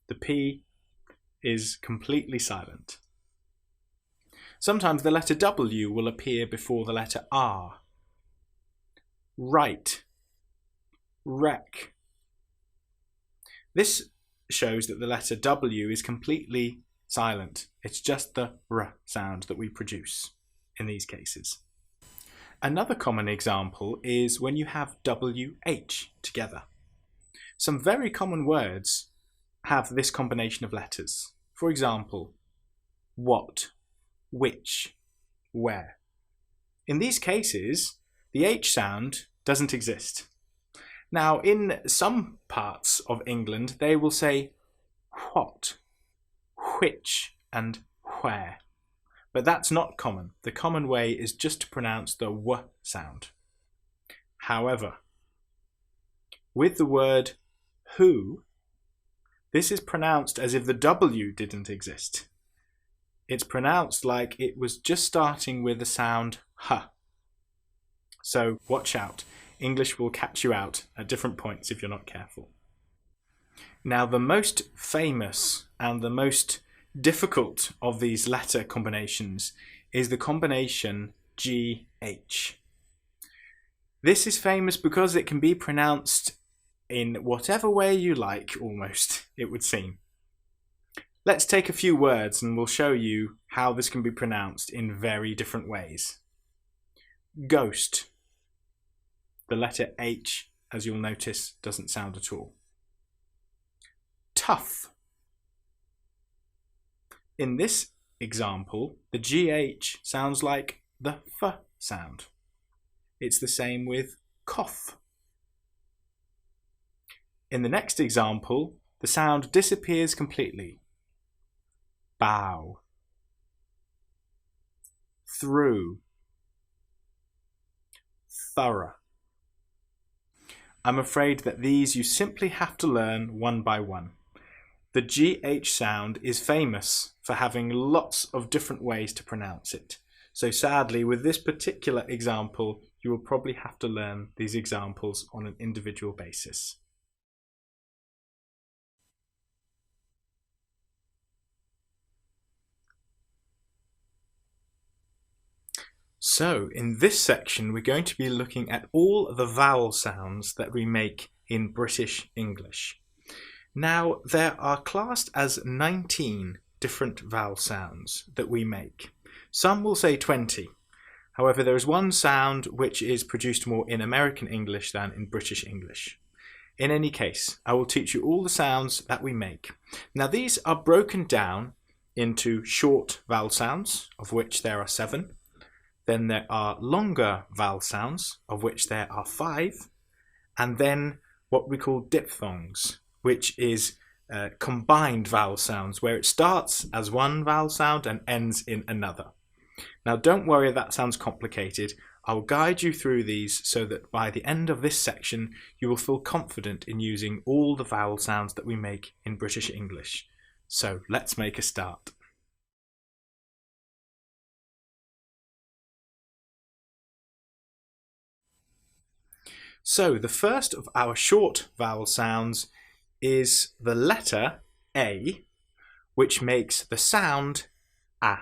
The P is completely silent. Sometimes the letter W will appear before the letter R. Right, wreck. This shows that the letter W is completely silent. It's just the R sound that we produce in these cases. Another common example is when you have WH together. Some very common words have this combination of letters. For example, what, which, where. In these cases, the H sound doesn't exist. Now, in some parts of England, they will say what, which, and where. But that's not common. The common way is just to pronounce the W sound. However, with the word who, this is pronounced as if the W didn't exist. It's pronounced like it was just starting with the sound H. So watch out. English will catch you out at different points if you're not careful. Now, the most famous and the most difficult of these letter combinations is the combination GH. This is famous because it can be pronounced in whatever way you like, almost, it would seem. Let's take a few words and we'll show you how this can be pronounced in very different ways. Ghost. The letter H, as you'll notice, doesn't sound at all. Tough. In this example, the GH sounds like the F sound. It's the same with cough. In the next example, the sound disappears completely. Bow. Through. Thorough. I'm afraid that these you simply have to learn one by one. The GH sound is famous for having lots of different ways to pronounce it. So sadly, with this particular example, you will probably have to learn these examples on an individual basis. So in this section, we're going to be looking at all the vowel sounds that we make in British English. Now, there are classed as 19 different vowel sounds that we make. Some will say 20. However, there is one sound which is produced more in American English than in British English. In any case, I will teach you all the sounds that we make. Now, these are broken down into short vowel sounds, of which there are 7. Then there are longer vowel sounds, of which there are 5. And then what we call diphthongs, which is combined vowel sounds, where it starts as one vowel sound and ends in another. Now, don't worry if that sounds complicated. I will guide you through these so that by the end of this section, you will feel confident in using all the vowel sounds that we make in British English. So let's make a start. So the first of our short vowel sounds is the letter A, which makes the sound A.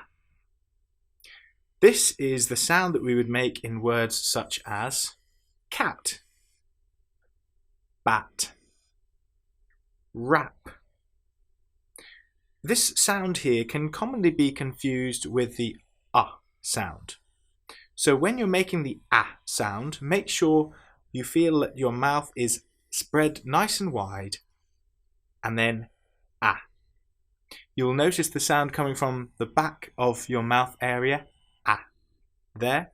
This is the sound that we would make in words such as cat, bat, rap. This sound here can commonly be confused with the sound. So when you're making the sound, make sure you feel that your mouth is spread nice and wide, and then You'll notice the sound coming from the back of your mouth area, there,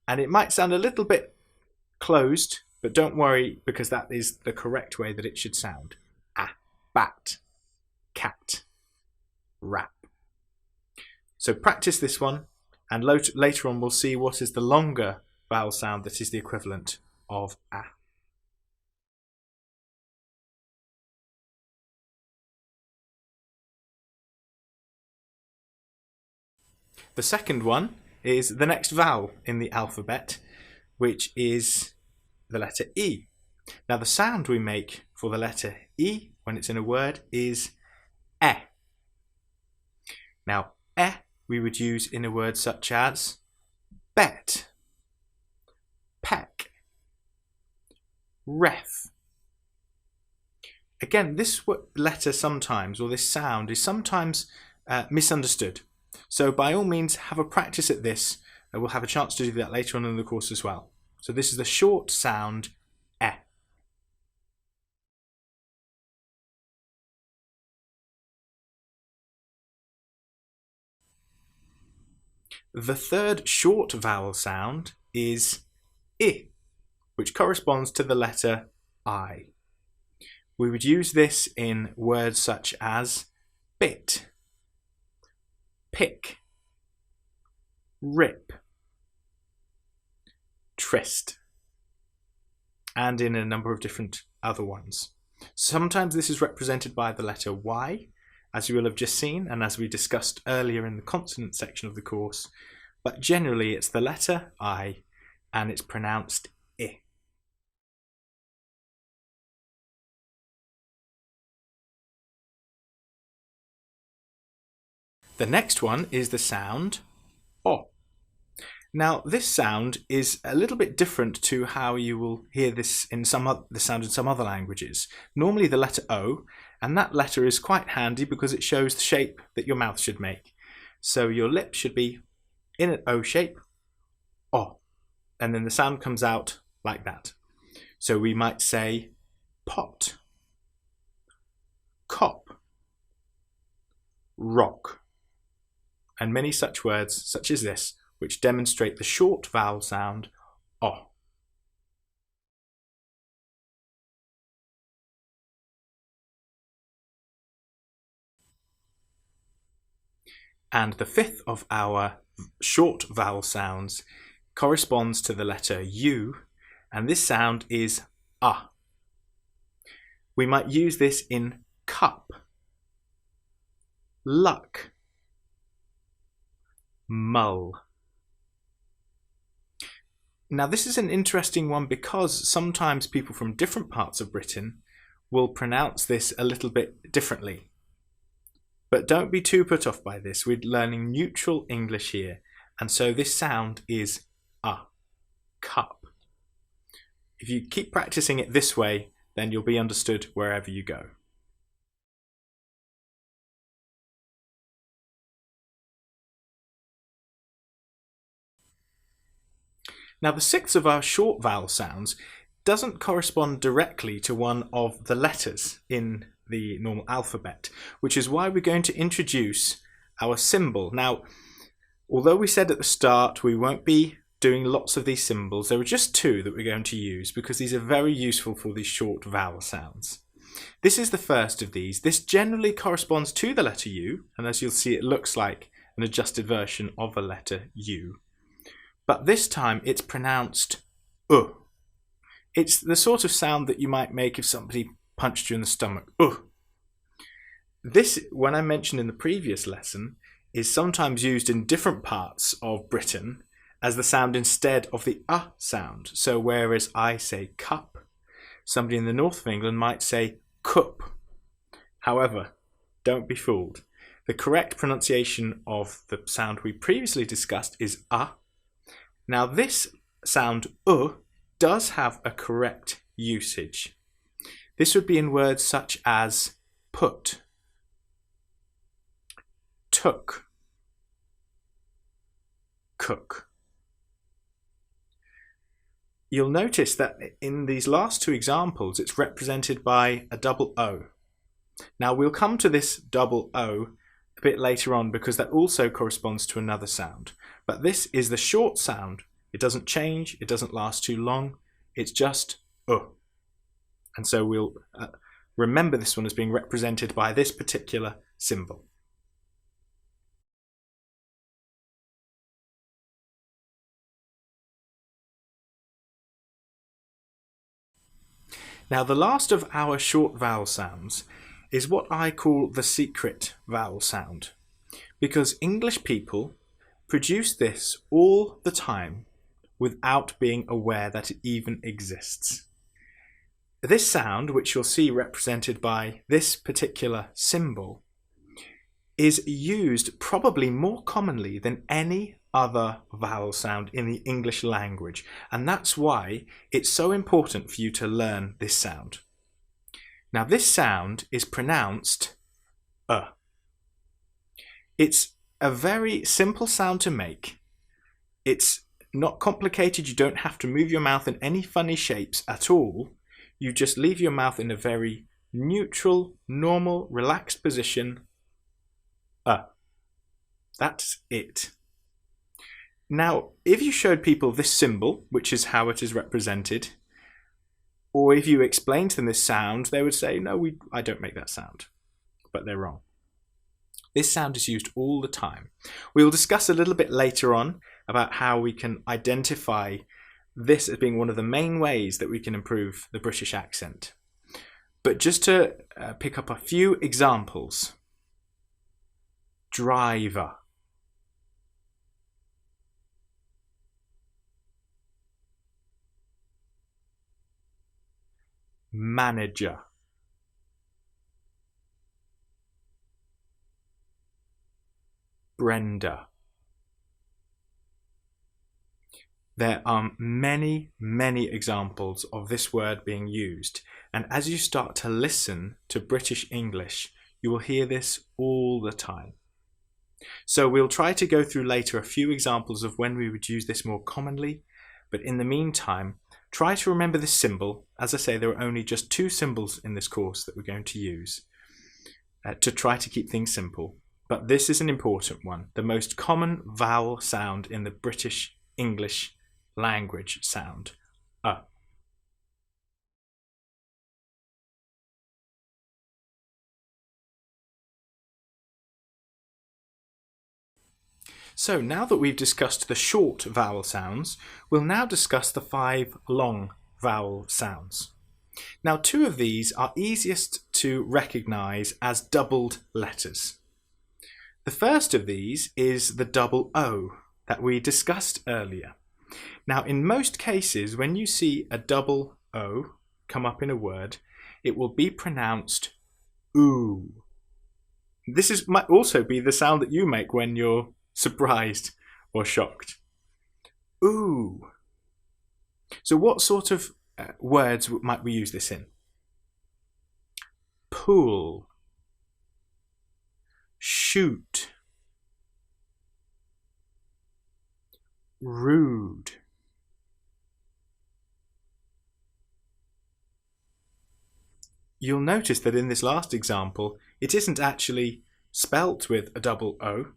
and it might sound a little bit closed, but don't worry, because that is the correct way that it should sound. Bat, cat, rap. So practice this one, and later on we'll see what is the longer vowel sound that is the equivalent of The second one is the next vowel in the alphabet, which is the letter E. Now the sound we make for the letter E when it's in a word is e. Now we would use in a word such as bet, peck, ref. Again, this letter sometimes, or this sound, is sometimes misunderstood. So by all means, have a practice at this. We'll have a chance to do that later on in the course as well. So this is the short sound e. The third short vowel sound is I, which corresponds to the letter I. We would use this in words such as bit, pick, rip, tryst, and in a number of different other ones. Sometimes this is represented by the letter Y, as you will have just seen, and as we discussed earlier in the consonant section of the course, but generally it's the letter I, and it's pronounced I. The next one is the sound O. Now this sound is a little bit different to how you will hear this in the sound in some other languages. Normally the letter O, and that letter is quite handy because it shows the shape that your mouth should make. So your lip should be in an O shape, O, and then the sound comes out like that. So we might say pot, cop, rock, and many such words such as this, which demonstrate the short vowel sound O. And the fifth of our short vowel sounds corresponds to the letter U, and this sound is A. We might use this in cup, luck, mull. Now this is an interesting one because sometimes people from different parts of Britain will pronounce this a little bit differently. But don't be too put off by this. We're learning neutral English here, and so this sound is A, cup. If you keep practicing it this way, then you'll be understood wherever you go. Now the sixth of our short vowel sounds doesn't correspond directly to one of the letters in the normal alphabet, which is why we're going to introduce our symbol. Now, although we said at the start we won't be doing lots of these symbols, there are just two that we're going to use because these are very useful for these short vowel sounds. This is the first of these. This generally corresponds to the letter U, and as you'll see, it looks like an adjusted version of a letter U. But this time it's pronounced U. It's the sort of sound that you might make if somebody punched you in the stomach. This, when I mentioned in the previous lesson, is sometimes used in different parts of Britain as the sound instead of the sound. So whereas I say cup, somebody in the north of England might say cup. However, don't be fooled. The correct pronunciation of the sound we previously discussed is Now this sound does have a correct usage. This would be in words such as put, took, cook. You'll notice that in these last two examples it's represented by a double O. Now we'll come to this double O a bit later on because that also corresponds to another sound. But this is the short sound. It doesn't change, it doesn't last too long, it's just And so we'll remember this one as being represented by this particular symbol. Now the last of our short vowel sounds is what I call the secret vowel sound, because English people produce this all the time without being aware that it even exists. This sound, which you'll see represented by this particular symbol, is used probably more commonly than any other vowel sound in the English language, and that's why it's so important for you to learn this sound. Now this sound is pronounced It's a very simple sound to make. It's not complicated, you don't have to move your mouth in any funny shapes at all. You just leave your mouth in a very neutral, normal, relaxed position. That's it. Now, if you showed people this symbol, which is how it is represented, or if you explained to them this sound, they would say, no, I don't make that sound. But they're wrong. This sound is used all the time. We will discuss a little bit later on about how we can identify this as being one of the main ways that we can improve the British accent. But just to pick up a few examples. Driver. Manager. Brenda. There are many, many examples of this word being used, and as you start to listen to British English, you will hear this all the time. So we'll try to go through later a few examples of when we would use this more commonly, but in the meantime, try to remember this symbol. As I say, there are only just 2 symbols in this course that we're going to use to try to keep things simple. But this is an important one, the most common vowel sound in the British English language sound. So now that we've discussed the short vowel sounds, we'll now discuss the 5 long vowel sounds. Now 2 of these are easiest to recognise as doubled letters. The first of these is the double O that we discussed earlier. Now in most cases, when you see a double O come up in a word, it will be pronounced oo. This might also be the sound that you make when you're surprised or shocked. Ooh. So what sort of words might we use this in? Pool. Shoot. Rude. You'll notice that in this last example, it isn't actually spelt with a double O,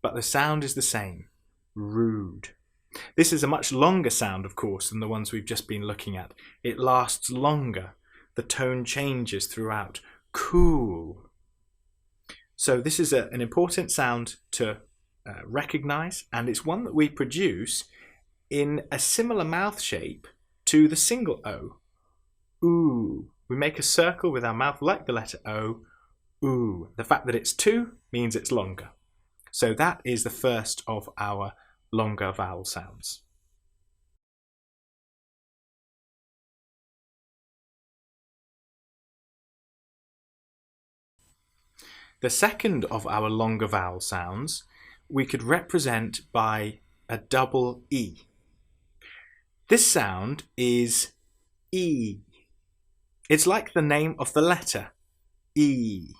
but the sound is the same. Rude. This is a much longer sound, of course, than the ones we've just been looking at. It lasts longer. The tone changes throughout. Cool. So this is an important sound to recognise, and it's one that we produce in a similar mouth shape to the single O. Ooh. We make a circle with our mouth like the letter O. Ooh. The fact that it's 2 means it's longer. So that is the first of our longer vowel sounds. The second of our longer vowel sounds we could represent by a double E. This sound is E. It's like the name of the letter, E.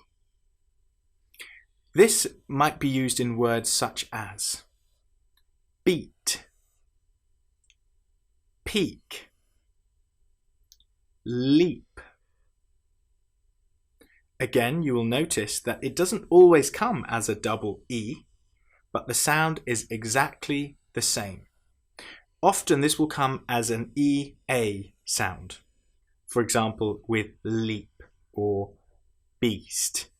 This might be used in words such as beat, peak, leap. Again, you will notice that it doesn't always come as a double E, but the sound is exactly the same. Often this will come as an EA sound, for example with leap or beast.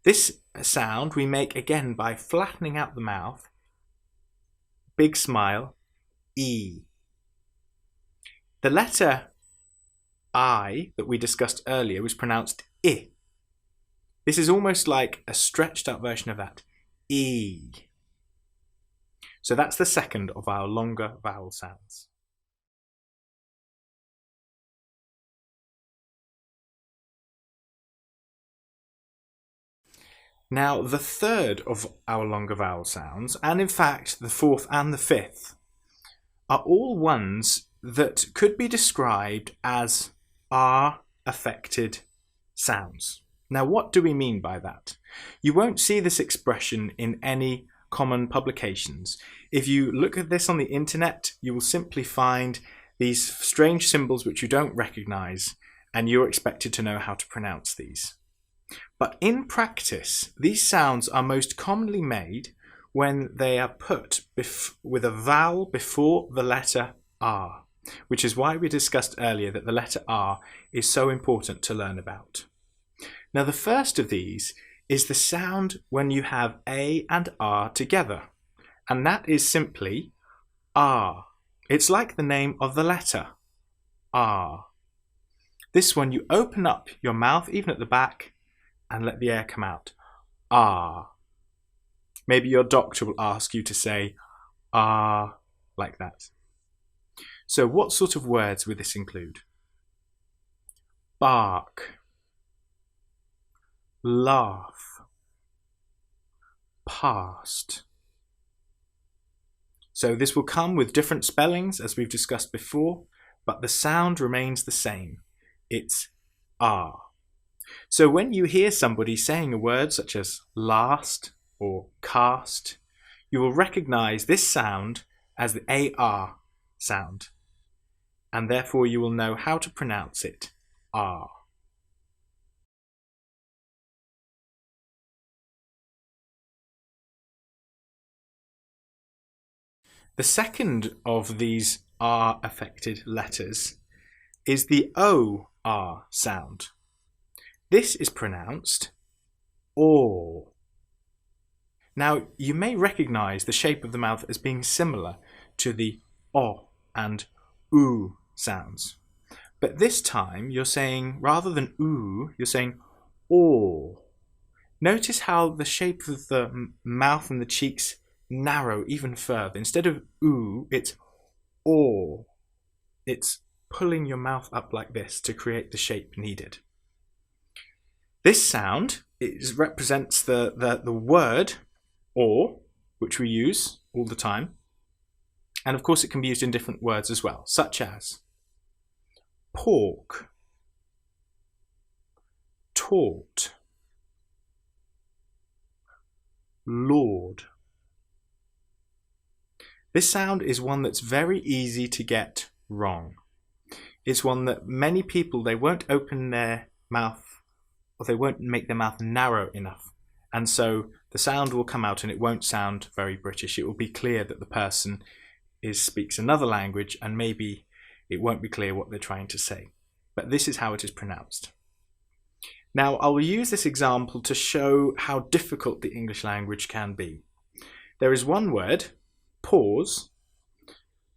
This sound we make again by flattening out the mouth, big smile, E. The letter I that we discussed earlier was pronounced I. This is almost like a stretched out version of that, E. So that's the second of our longer vowel sounds. Now the third of our longer vowel sounds, and in fact the fourth and the fifth, are all ones that could be described as R-affected sounds. Now what do we mean by that? You won't see this expression in any common publications. If you look at this on the internet, you will simply find these strange symbols which you don't recognize, and you're expected to know how to pronounce these. But in practice, these sounds are most commonly made when they are put with a vowel before the letter R, which is why we discussed earlier that the letter R is so important to learn about. Now the first of these is the sound when you have A and R together, and that is simply R. It's like the name of the letter, R. This one you open up your mouth even at the back and let the air come out, R. Maybe your doctor will ask you to say R like that. So what sort of words would this include? Bark, laugh, past. So this will come with different spellings as we've discussed before, but the sound remains the same. It's R. So when you hear somebody saying a word such as last or cast, you will recognize this sound as the AR sound, and therefore you will know how to pronounce it, R. The second of these R-affected letters is the OR sound. This is pronounced OR. Now, you may recognize the shape of the mouth as being similar to the O and OO sounds. But this time you're saying, rather than OO, you're saying OR. Notice how the shape of the mouth and the cheeks narrow even further. Instead of OO, it's OR. It's pulling your mouth up like this to create the shape needed. This sound represents the word or, which we use all the time, and of course it can be used in different words as well, such as pork, taught, lord. This sound is one that's very easy to get wrong. It's one that many people, they won't open their mouth, or they won't make their mouth narrow enough, and so the sound will come out and it won't sound very British. It will be clear that the person speaks another language, and maybe it won't be clear what they're trying to say. But this is how it is pronounced. Now, I will use this example to show how difficult the English language can be. There is one word, pause,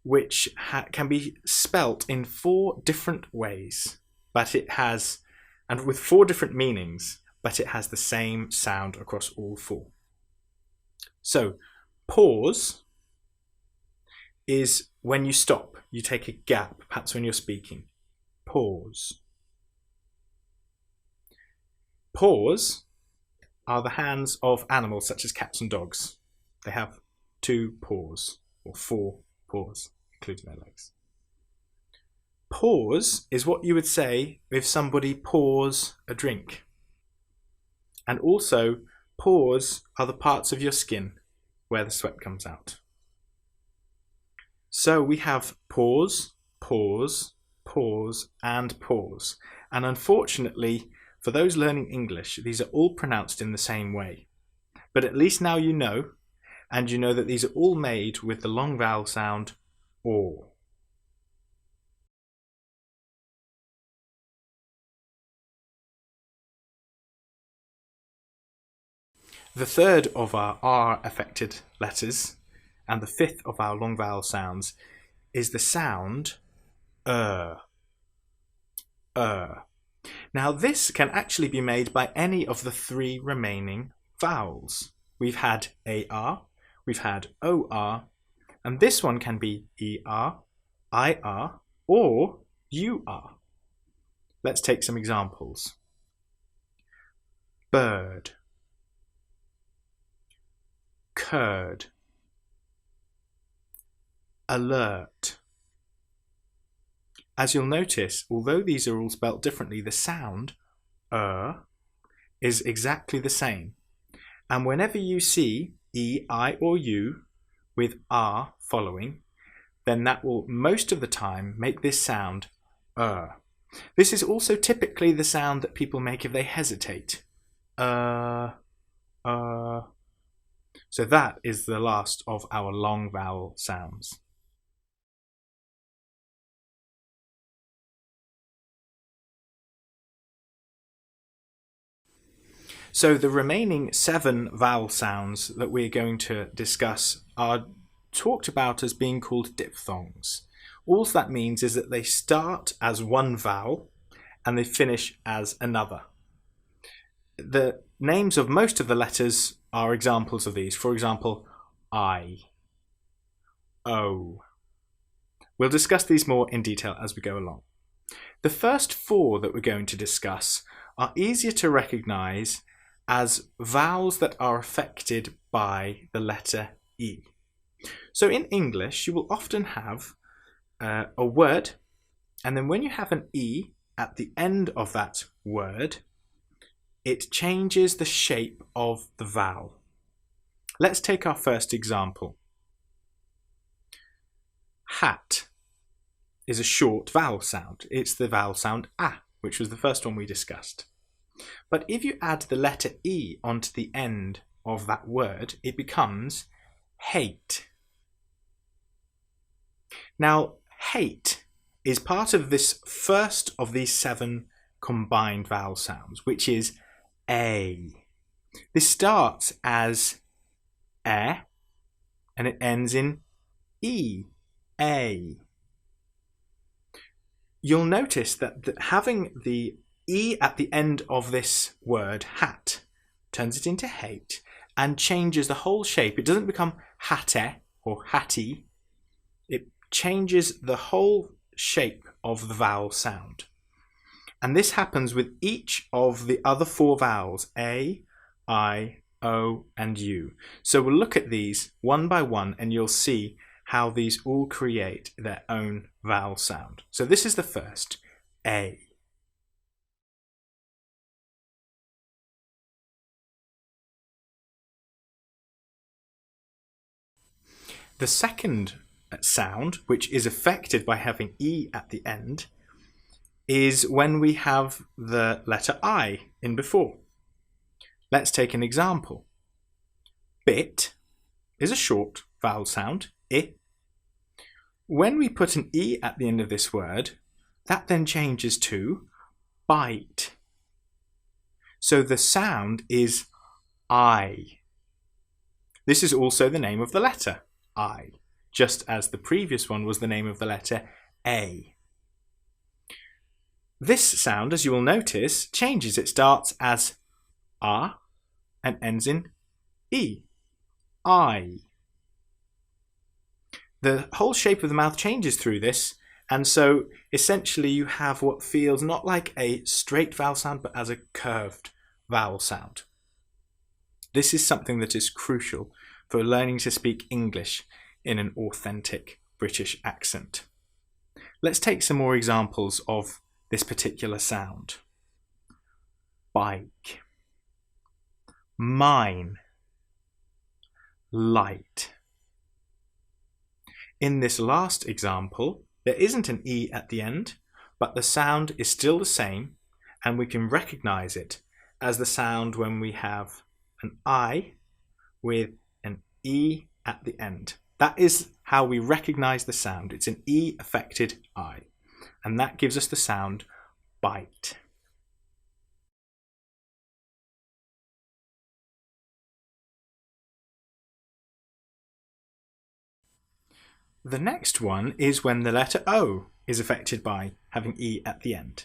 which can be spelt in 4 different ways, but it has, and with 4 different meanings, but it has the same sound across all 4. So, pause is when you stop, you take a gap, perhaps when you're speaking. Pause. Pause, are the hands of animals such as cats and dogs. They have 2 paws, or 4 paws, including their legs. Pause is what you would say if somebody pours a drink. And also, pores are the parts of your skin where the sweat comes out. So we have pause, pause, pause, and pause. And unfortunately, for those learning English, these are all pronounced in the same way. But at least now you know, and you know that these are all made with the long vowel sound or. The third of our R-affected letters and the fifth of our long vowel sounds is the sound Now this can actually be made by any of the 3 remaining vowels. We've had AR, we've had OR, and this one can be ER, IR, or UR. Let's take some examples. Bird, curd, alert. As you'll notice, although these are all spelt differently, the sound is exactly the same. And whenever you see E, I, or U with R following, then that will most of the time make this sound This is also typically the sound that people make if they hesitate. So that is the last of our long vowel sounds. So the remaining 7 vowel sounds that we're going to discuss are talked about as being called diphthongs. All that means is that they start as one vowel and they finish as another. The names of most of the letters are examples of these. For example, I, O. We'll discuss these more in detail as we go along. The first 4 that we're going to discuss are easier to recognise as vowels that are affected by the letter E. So in English, you will often have a word, and then when you have an E at the end of that word, it changes the shape of the vowel. Let's take our first example. Hat is a short vowel sound. It's the vowel sound A, which was the first one we discussed. But if you add the letter E onto the end of that word, it becomes hate. Now, hate is part of this first of these 7 combined vowel sounds, which is A. This starts as E and it ends in E, A. You'll notice that having the E at the end of this word, hat, turns it into hate and changes the whole shape. It doesn't become hatte or hatty. It changes the whole shape of the vowel sound. And this happens with each of the other 4 vowels, A, I, O, and U. So we'll look at these one by one and you'll see how these all create their own vowel sound. So this is the first, A. The second sound, which is affected by having E at the end, is when we have the letter I in before. Let's take an example. Bit is a short vowel sound, I. When we put an E at the end of this word, that then changes to bite. So the sound is I. This is also the name of the letter I, just as the previous one was the name of the letter A. This sound, as you will notice, changes. It starts as A and ends in E, I. The whole shape of the mouth changes through this, and so essentially you have what feels not like a straight vowel sound but as a curved vowel sound. This is something that is crucial for learning to speak English in an authentic British accent. Let's take some more examples of this particular sound. Bike, mine, light. In this last example, there isn't an E at the end, but the sound is still the same, and we can recognize it as the sound when we have an I with an E at the end. That is how we recognize the sound. It's an E affected I, and that gives us the sound bite. The next one is when the letter O is affected by having E at the end.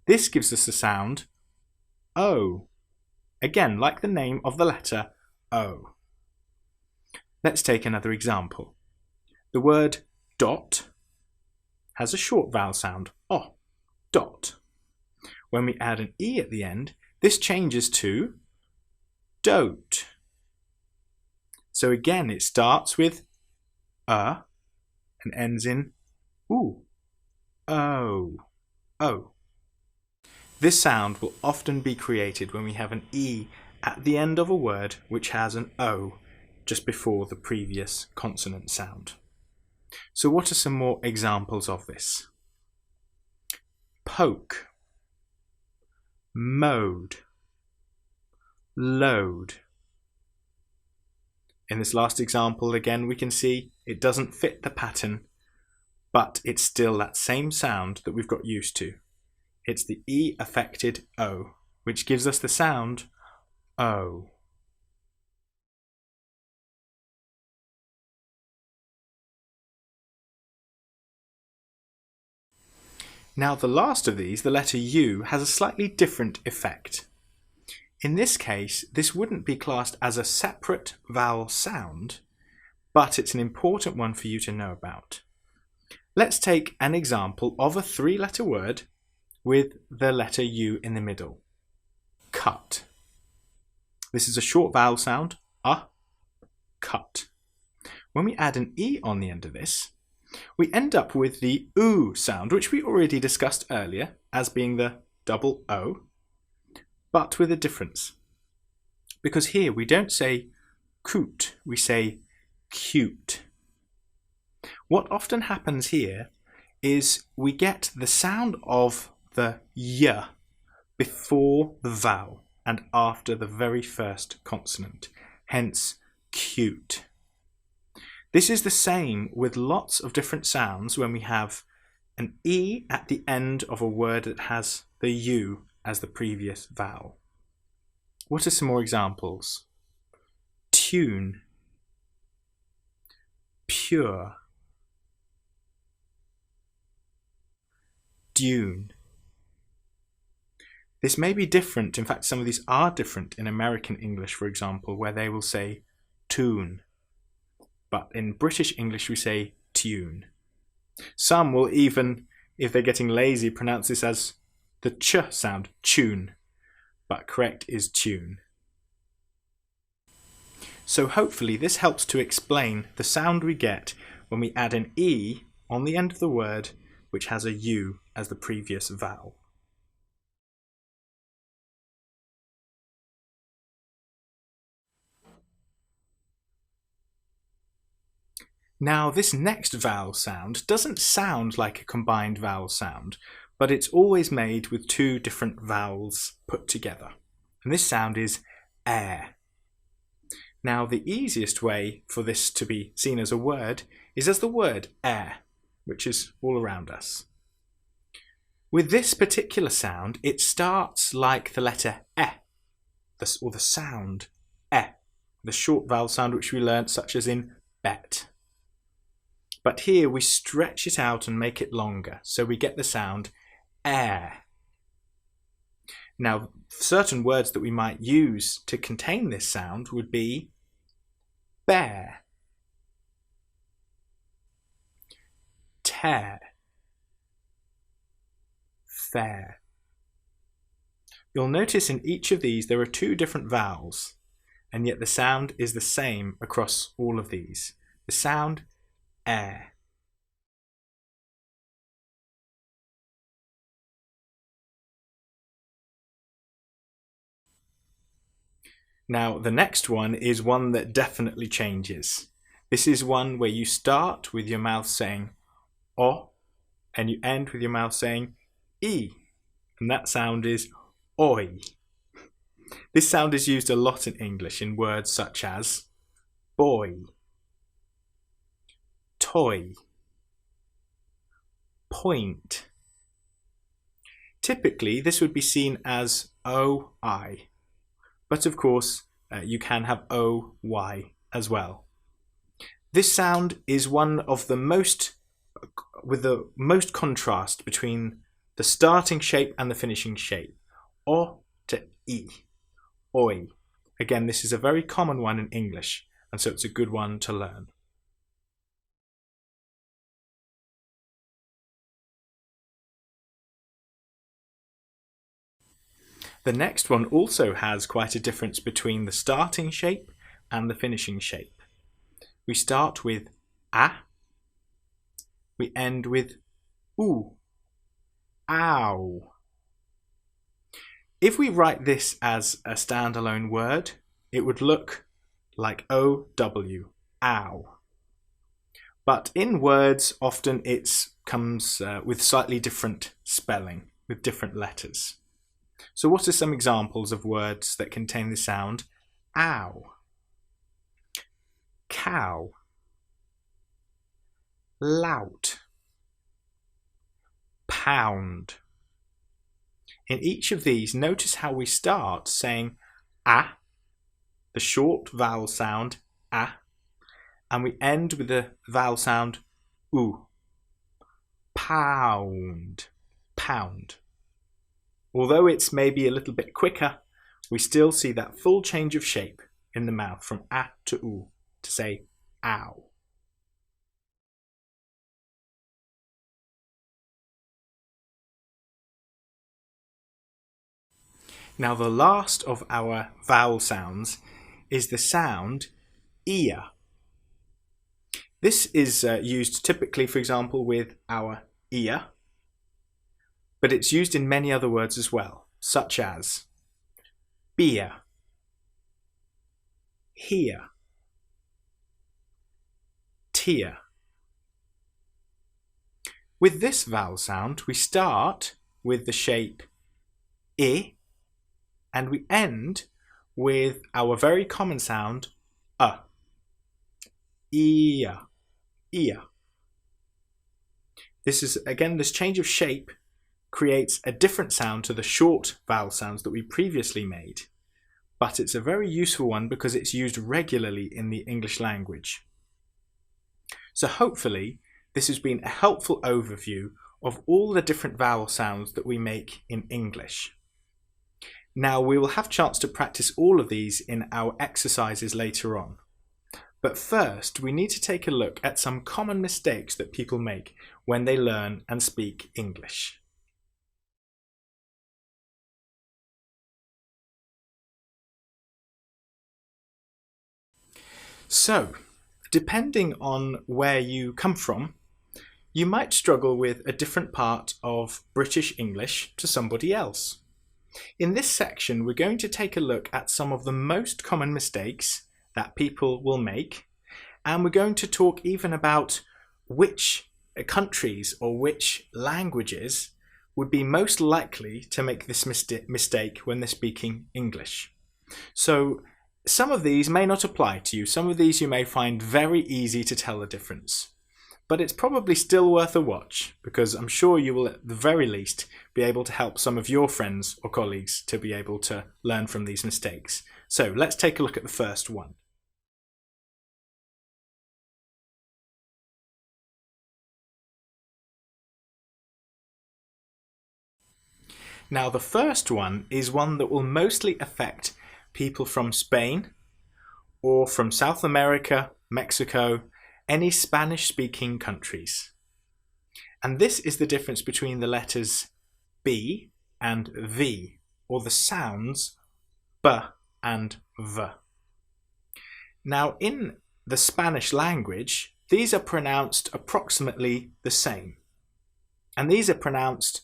This gives us the sound O. Again, like the name of the letter O. Let's take another example. The word dot has a short vowel sound, O, dot. When we add an E at the end, this changes to dote. So again, it starts with and ends in oo, o, o. This sound will often be created when we have an E at the end of a word which has an O just before the previous consonant sound. So what are some more examples of this? Poke, mode, load. In this last example, again, we can see it doesn't fit the pattern, but it's still that same sound that we've got used to. It's the E affected O, which gives us the sound O. Now the last of these, the letter U, has a slightly different effect. In this case, this wouldn't be classed as a separate vowel sound, but it's an important one for you to know about. Let's take an example of a three-letter word with the letter U in the middle. Cut. This is a short vowel sound, cut. When we add an E on the end of this, we end up with the oo sound, which we already discussed earlier as being the double O, but with a difference. Because here we don't say coot, we say cute. What often happens here is we get the sound of the y before the vowel and after the very first consonant, hence cute. This is the same with lots of different sounds when we have an E at the end of a word that has the U as the previous vowel. What are some more examples? Tune, pure, dune. This may be different, in fact some of these are different in American English, for example, where they will say tune. But in British English we say tune. Some will even, if they're getting lazy, pronounce this as the ch sound, tune, but correct is tune. So hopefully this helps to explain the sound we get when we add an E on the end of the word which has a U as the previous vowel. Now this next vowel sound doesn't sound like a combined vowel sound, but it's always made with two different vowels put together. And this sound is air. Now the easiest way for this to be seen as a word is as the word air, which is all around us. With this particular sound, it starts like the letter e, or the sound e, the short vowel sound which we learnt, such as in bet. But here we stretch it out and make it longer, so we get the sound air. Now, certain words that we might use to contain this sound would be bear, tear, fair. You'll notice in each of these there are two different vowels. and yet the sound is the same across all of these. The sound air. Now the next one is one that definitely changes. This is one where you start with your mouth saying O and you end with your mouth saying E, and that sound is oi. This sound is used a lot in English in words such as boy, toy, point. Typically this would be seen as OI, but of course you can have OY as well. This sound is one of the most with the most contrast between the starting shape and the finishing shape. O to E, oi. Again, this is a very common one in English, and so it's a good one to learn. The next one also has quite a difference between the starting shape and the finishing shape. We start with A, we end with oo, ow. If we write this as a standalone word, it would look like OW, ow. But in words, often it comes with slightly different spelling, with different letters. So what are some examples of words that contain the sound ow? Cow, lout, pound. In each of these, notice how we start saying a, the short vowel sound a, and we end with the vowel sound oo. Pound, pound. Although it's maybe a little bit quicker, we still see that full change of shape in the mouth from a to oo to say ow. Now the last of our vowel sounds is the sound ear. This is used typically, for example, with our ear, but it's used in many other words as well, such as beer, hear, tear. With this vowel sound, we start with the shape I, and we end with our very common sound ear, ear. This change of shape creates a different sound to the short vowel sounds that we previously made, but it's a very useful one because it's used regularly in the English language. So hopefully this has been a helpful overview of all the different vowel sounds that we make in English. Now we will have a chance to practice all of these in our exercises later on. But first we need to take a look at some common mistakes that people make when they learn and speak English. So, depending on where you come from, you might struggle with a different part of British English to somebody else. In this section, we're going to take a look at some of the most common mistakes that people will make, and we're going to talk even about which countries or which languages would be most likely to make this mistake when they're speaking English. So some of these may not apply to you. Some of these you may find very easy to tell the difference. But it's probably still worth a watch, because I'm sure you will at the very least be able to help some of your friends or colleagues to be able to learn from these mistakes. So let's take a look at the first one. Now the first one is one that will mostly affect people from Spain or from South America, Mexico, any Spanish-speaking countries. And this is the difference between the letters B and V, or the sounds B and V. Now, in the Spanish language, these are pronounced approximately the same. And these are pronounced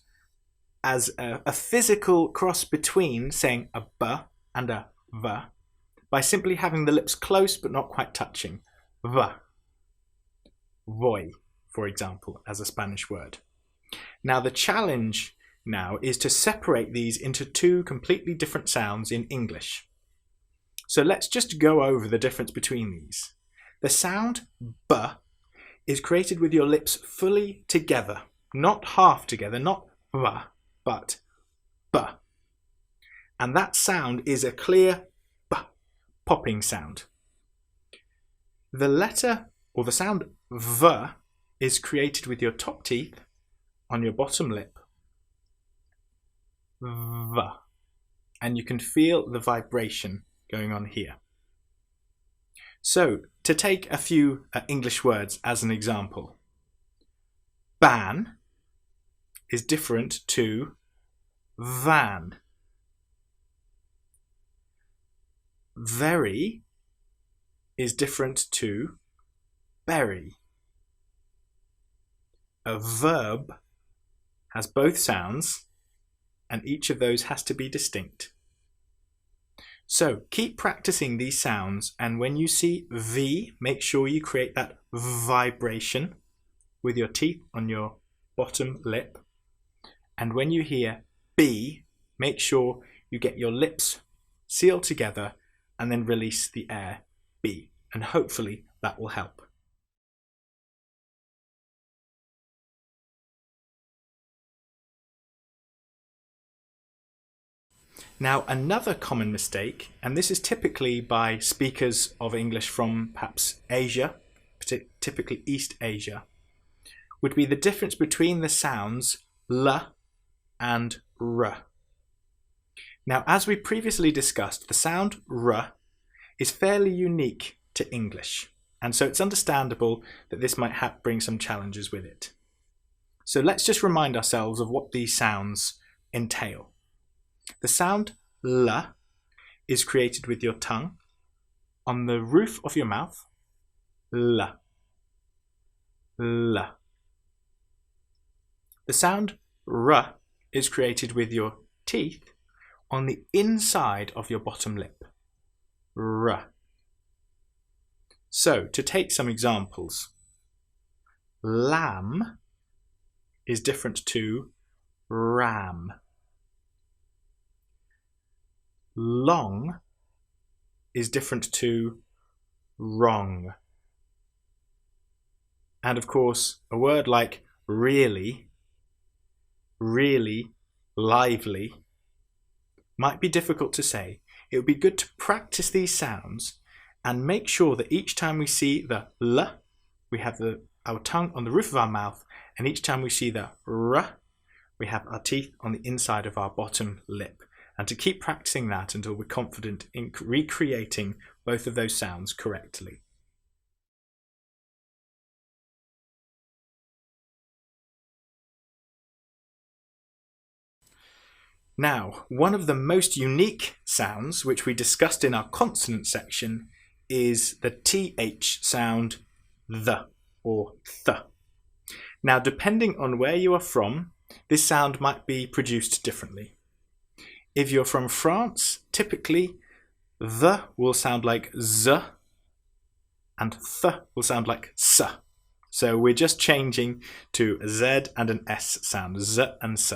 as a physical cross between saying a b and a v by simply having the lips close but not quite touching. V. Voy, for example, as a Spanish word. Now, the challenge now is to separate these into two completely different sounds in English. So let's just go over the difference between these. The sound b is created with your lips fully together, not half together, not v, but b. And that sound is a clear b, popping sound. The letter, or the sound v, is created with your top teeth on your bottom lip. V. And you can feel the vibration going on here. So, to take a few English words as an example. Ban is different to van. Very is different to berry. A verb has both sounds, and each of those has to be distinct. So keep practicing these sounds, and when you see V, make sure you create that vibration with your teeth on your bottom lip. And when you hear B, make sure you get your lips sealed together and then release the air B. And hopefully that will help. Now, another common mistake, and this is typically by speakers of English from perhaps Asia, typically East Asia, would be the difference between the sounds L and R. Now, as we previously discussed, the sound R is fairly unique to English, and so it's understandable that this might bring some challenges with it. So let's just remind ourselves of what these sounds entail. The sound L is created with your tongue on the roof of your mouth. L. L. The sound R is created with your teeth on the inside of your bottom lip. R. So, to take some examples, lamb is different to ram. Long is different to wrong. And of course, a word like really, really, lively might be difficult to say. It would be good to practice these sounds and make sure that each time we see the L, we have our tongue on the roof of our mouth, and each time we see the R, we have our teeth on the inside of our bottom lip. And to keep practicing that until we're confident in recreating both of those sounds correctly. Now, one of the most unique sounds, which we discussed in our consonant section, is the TH sound, the, or th. Now, depending on where you are from, this sound might be produced differently. If you're from France, typically the will sound like z and th will sound like s. So we're just changing to a z and an s sound, z and s.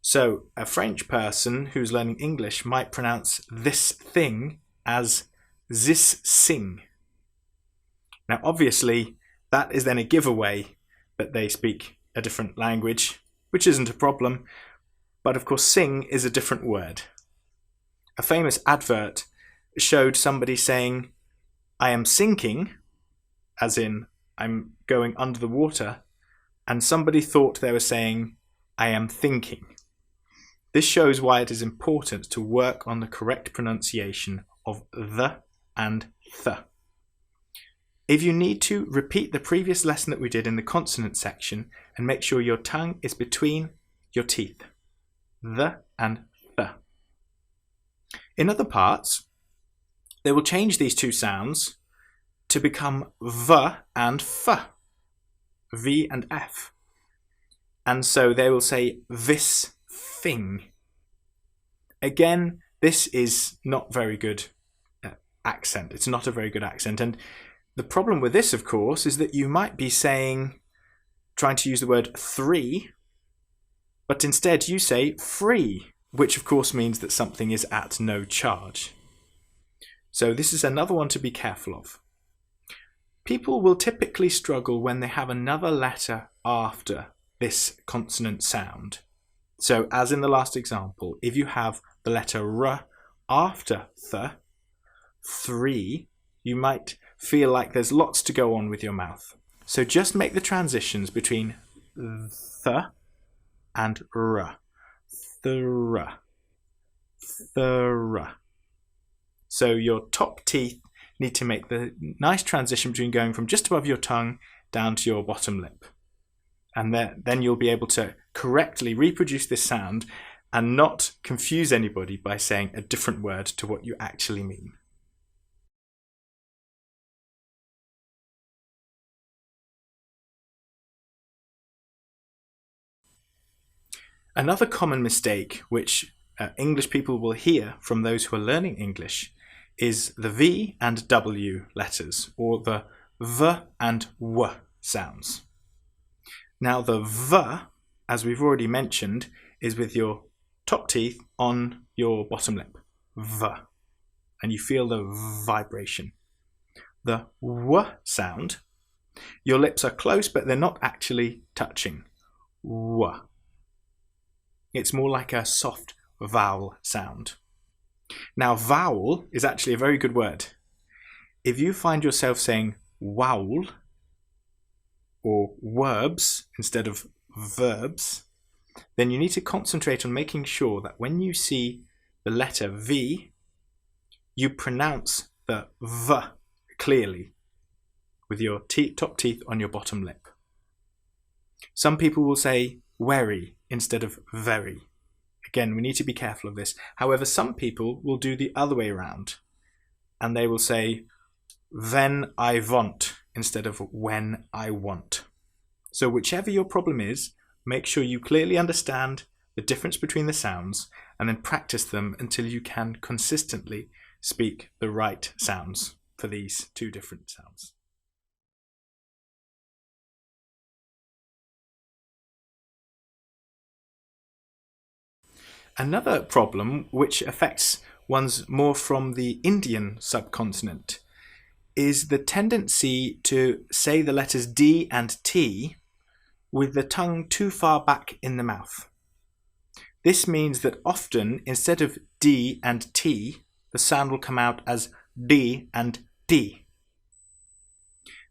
So a French person who's learning English might pronounce this thing as this sing. Now obviously that is then a giveaway that they speak a different language, which isn't a problem. But of course, sing is a different word. A famous advert showed somebody saying, I am sinking, as in I'm going under the water, and somebody thought they were saying, I am thinking. This shows why it is important to work on the correct pronunciation of the and th. If you need to, repeat the previous lesson that we did in the consonant section and make sure your tongue is between your teeth. The and th. In other parts, they will change these two sounds to become V and F, V and F. And so they will say this thing. Again, this is not very good accent. It's not a very good accent. And the problem with this, of course, is that you might be trying to use the word three, but instead you say free, which of course means that something is at no charge. So this is another one to be careful of. People will typically struggle when they have another letter after this consonant sound. So as in the last example, if you have the letter R after th, three, you might feel like there's lots to go on with your mouth. So just make the transitions between th and r. Thra. Thra. So your top teeth need to make the nice transition between going from just above your tongue down to your bottom lip. And then you'll be able to correctly reproduce this sound and not confuse anybody by saying a different word to what you actually mean. Another common mistake which English people will hear from those who are learning English is the V and W letters, or the V and W sounds. Now the V, as we've already mentioned, is with your top teeth on your bottom lip. V. And you feel the vibration. The W sound, your lips are close but they're not actually touching. W. It's more like a soft vowel sound. Now vowel is actually a very good word. If you find yourself saying vowel or verbs instead of verbs, then you need to concentrate on making sure that when you see the letter V, you pronounce the V clearly with your top teeth on your bottom lip. Some people will say very instead of very. Again, we need to be careful of this. However, some people will do the other way around and they will say then I want instead of when I want. So whichever your problem is, make sure you clearly understand the difference between the sounds and then practice them until you can consistently speak the right sounds for these two different sounds. Another problem which affects ones more from the Indian subcontinent is the tendency to say the letters D and T with the tongue too far back in the mouth. This means that often instead of D and T, the sound will come out as D and D.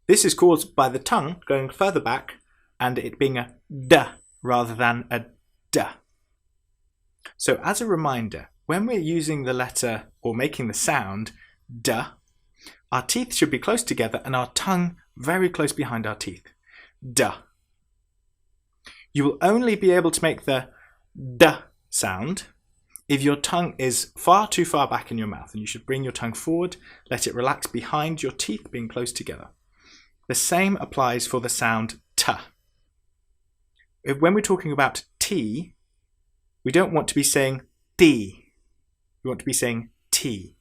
This is caused by the tongue going further back and it being a D rather than a D. So as a reminder, when we're using the letter or making the sound D, our teeth should be close together and our tongue very close behind our teeth. D. You will only be able to make the D sound if your tongue is far too far back in your mouth, and you should bring your tongue forward, let it relax behind your teeth being close together. The same applies for the sound T. When we're talking about T, we don't want to be saying D. We want to be saying T.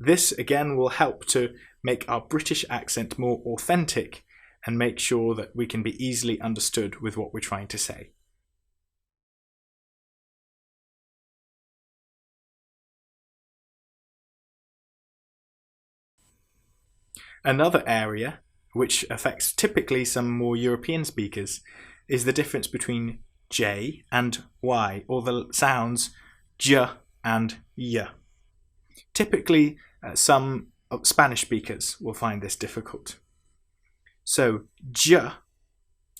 This again will help to make our British accent more authentic and make sure that we can be easily understood with what we're trying to say. Another area which affects typically some more European speakers is the difference between J and Y, or the sounds J and Y. Typically, some Spanish speakers will find this difficult. So J,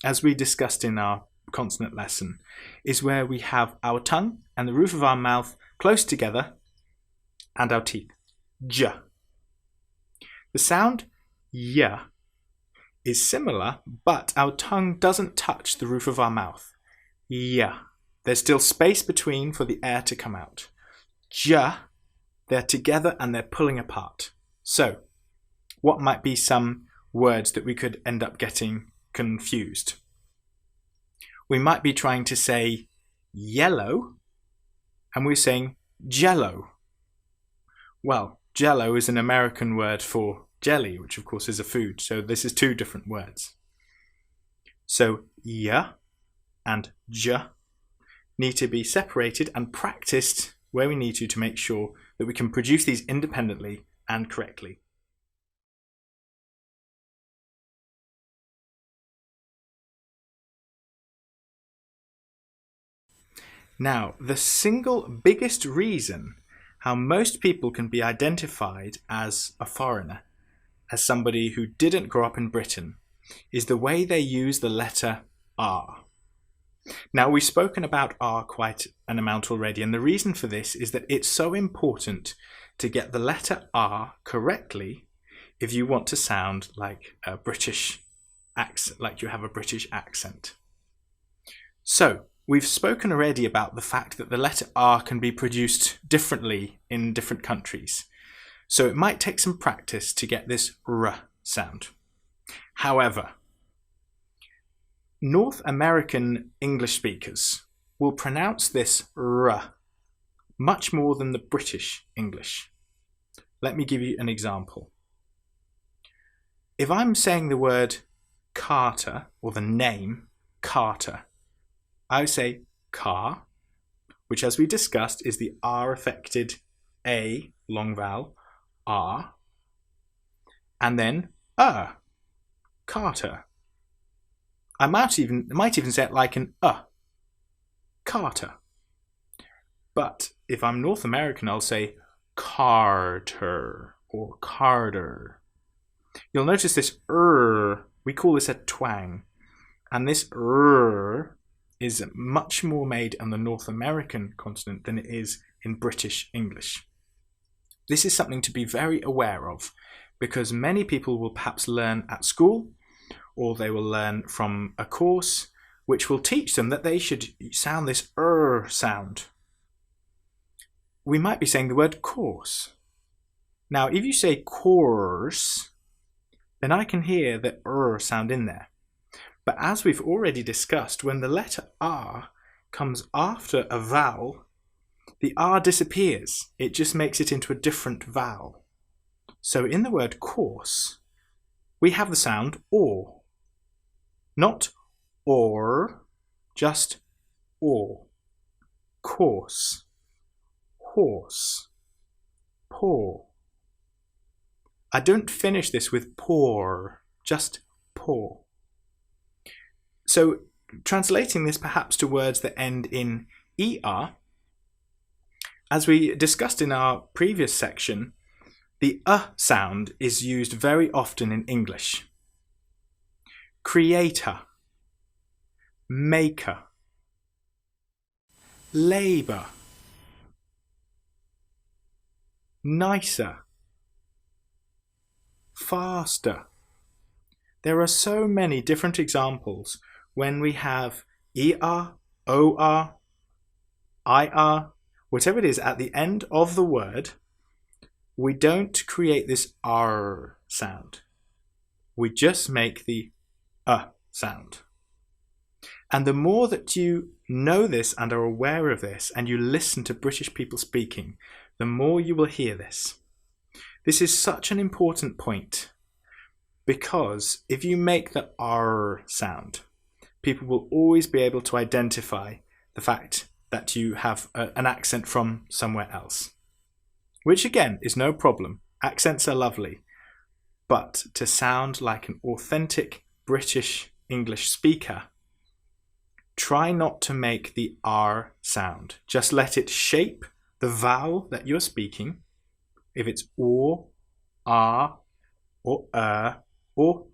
as we discussed in our consonant lesson, is where we have our tongue and the roof of our mouth close together and our teeth. J. The sound Y is similar, but our tongue doesn't touch the roof of our mouth. Yeah. There's still space between for the air to come out. J They're together and they're pulling apart. So, what might be some words that we could end up getting confused? We might be trying to say yellow, and we're saying jello. Well, jello is an American word for jelly, which of course is a food, so this is two different words. So y and j need to be separated and practiced where we need to make sure that we can produce these independently and correctly. Now, the single biggest reason how most people can be identified as a foreigner, as somebody who didn't grow up in Britain, is the way they use the letter R. Now, we've spoken about R quite an amount already, and the reason for this is that it's so important to get the letter R correctly if you want to sound like a British accent, like you have a British accent. So, we've spoken already about the fact that the letter R can be produced differently in different countries. So it might take some practice to get this R sound. However, North American English speakers will pronounce this R much more than the British English. Let me give you an example. If I'm saying the word Carter, or the name Carter, I would say car, which as we discussed is the R affected A, long vowel, R, and then Carter. I might even say it like an Carter. But if I'm North American, I'll say Carter or Carter. You'll notice this we call this a twang, and this is much more made on the North American continent than it is in British English. This is something to be very aware of, because many people will perhaps learn at school, or they will learn from a course which will teach them that they should sound this sound. We might be saying the word course. Now, if you say course, then I can hear the sound in there. But as we've already discussed, when the letter R comes after a vowel, the R disappears. It just makes it into a different vowel. So in the word course, we have the sound or. Not or, just or. Course, horse, paw. I don't finish this with pour, just paw. So translating this perhaps to words that end in ER, as we discussed in our previous section, the sound is used very often in English. Creator, maker, labour, nicer, faster. There are so many different examples when we have ER, OR, IR, whatever it is at the end of the word, we don't create this R sound. We just make the sound. And the more that you know this and are aware of this, and you listen to British people speaking, the more you will hear this. This is such an important point, because if you make the R sound, people will always be able to identify the fact that you have an accent from somewhere else. Which again is no problem. Accents are lovely. But to sound like an authentic British English speaker, try not to make the R sound. Just let it shape the vowel that you're speaking. If it's or, ah, or or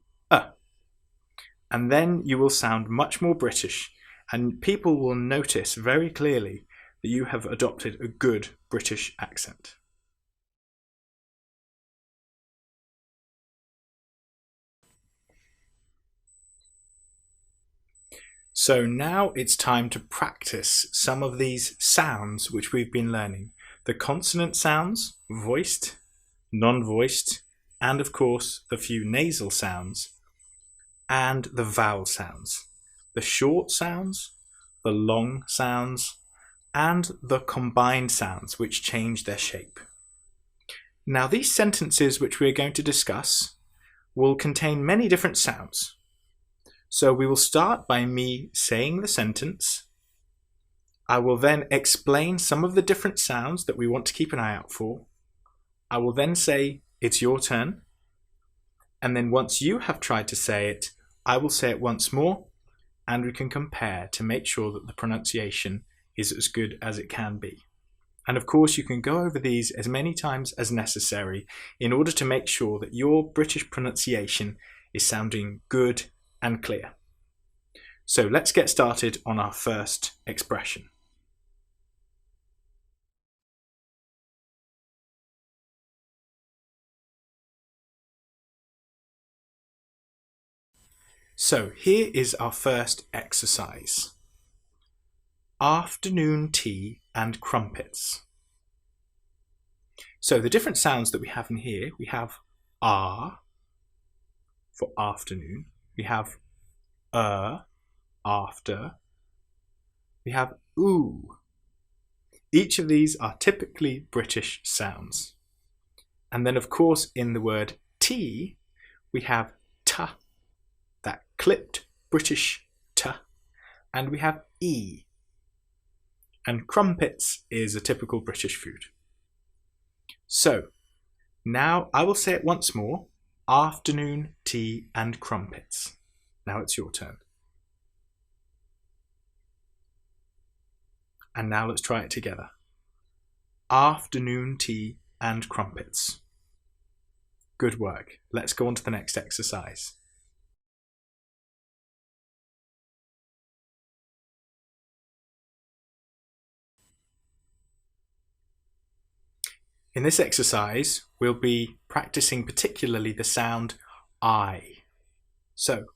and then you will sound much more British, and people will notice very clearly that you have adopted a good British accent. So now it's time to practice some of these sounds which we've been learning. the consonant sounds, voiced, non-voiced, and of course the few nasal sounds, and the vowel sounds, the short sounds, the long sounds, and the combined sounds which change their shape. Now these sentences which we're going to discuss will contain many different sounds. So we will start by me saying the sentence. I will then explain some of the different sounds that we want to keep an eye out for. I will then say, it's your turn. And then once you have tried to say it, I will say it once more, and we can compare to make sure that the pronunciation is as good as it can be. And of course, you can go over these as many times as necessary in order to make sure that your British pronunciation is sounding good and clear. So let's get started on our first expression. So here is our first exercise. Afternoon tea and crumpets. So the different sounds that we have in here, we have for afternoon, we have after, we have ooh. Each of these are typically British sounds. And then of course in the word tea, we have ta, that clipped British ta, and we have e. And crumpets is a typical British food. So now I will say it once more. Afternoon tea and crumpets. Now it's your turn. And now let's try it together. Afternoon tea and crumpets. Good work. Let's go on to the next exercise. In this exercise, we'll be practicing particularly the sound I. So,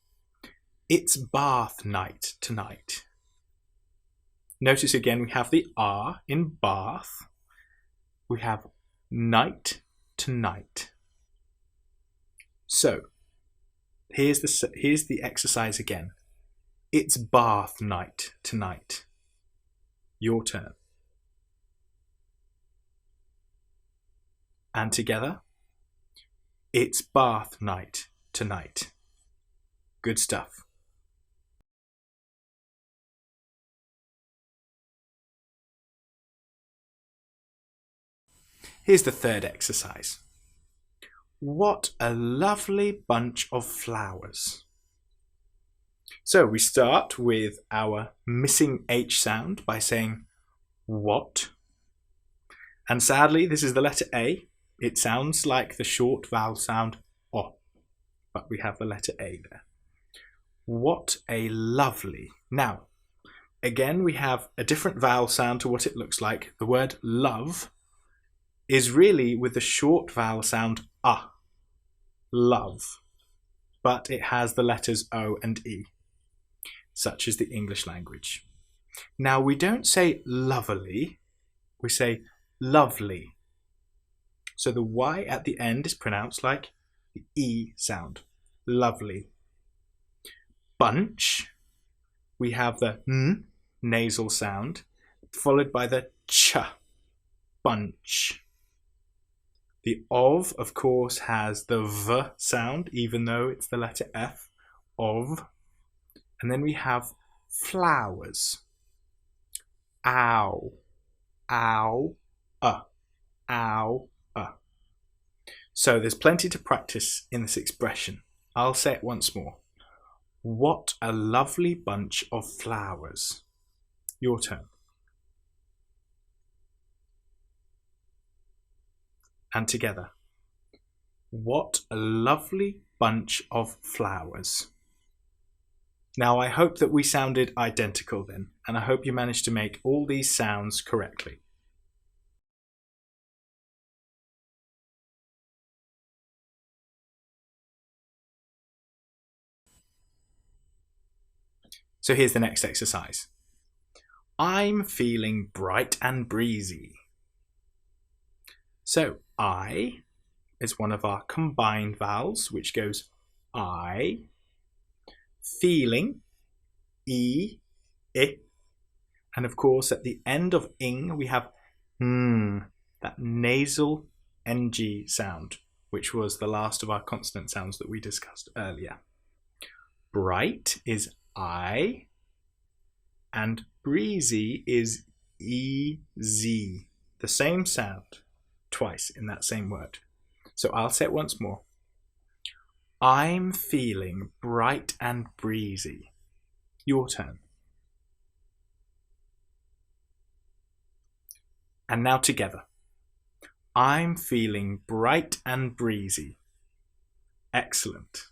it's bath night tonight. Notice again we have the R in bath. We have night tonight. So, here's the exercise again. It's bath night tonight. Your turn. And together, it's bath night tonight. Good stuff. Here's the third exercise. What a lovely bunch of flowers. So we start with our missing H sound by saying what. And sadly, this is the letter A. It sounds like the short vowel sound O, but we have the letter A there. What a lovely. Now, again, we have a different vowel sound to what it looks like. The word love is really with the short vowel sound A, love, but it has the letters O and E, such as the English language. Now, we don't say lovely, we say lovely. So the Y at the end is pronounced like the E sound. Lovely. Bunch, we have the N nasal sound, followed by the Ch, bunch. The of course, has the V sound, even though it's the letter F, of. And then we have flowers. Ow, ow, ow. So there's plenty to practice in this expression. I'll say it once more. What a lovely bunch of flowers. Your turn. And together. What a lovely bunch of flowers. Now I hope that we sounded identical then, and I hope you managed to make all these sounds correctly. So here's the next exercise. I'm feeling bright and breezy. So I is one of our combined vowels, which goes I. Feeling, E, I. And of course, at the end of ing, we have that nasal ng sound, which was the last of our consonant sounds that we discussed earlier. Bright is I, and breezy is EZ, the same sound twice in that same word. So I'll say it once more. I'm feeling bright and breezy. Your turn. And now together. I'm feeling bright and breezy. Excellent.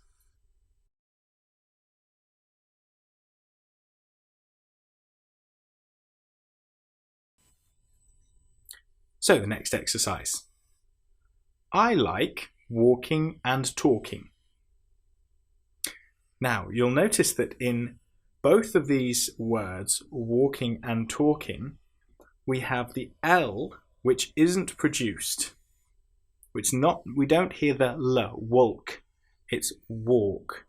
So the next exercise. I like walking and talking. Now, you'll notice that in both of these words, walking and talking, we have the L, which isn't produced. We don't hear the L, walk. It's walk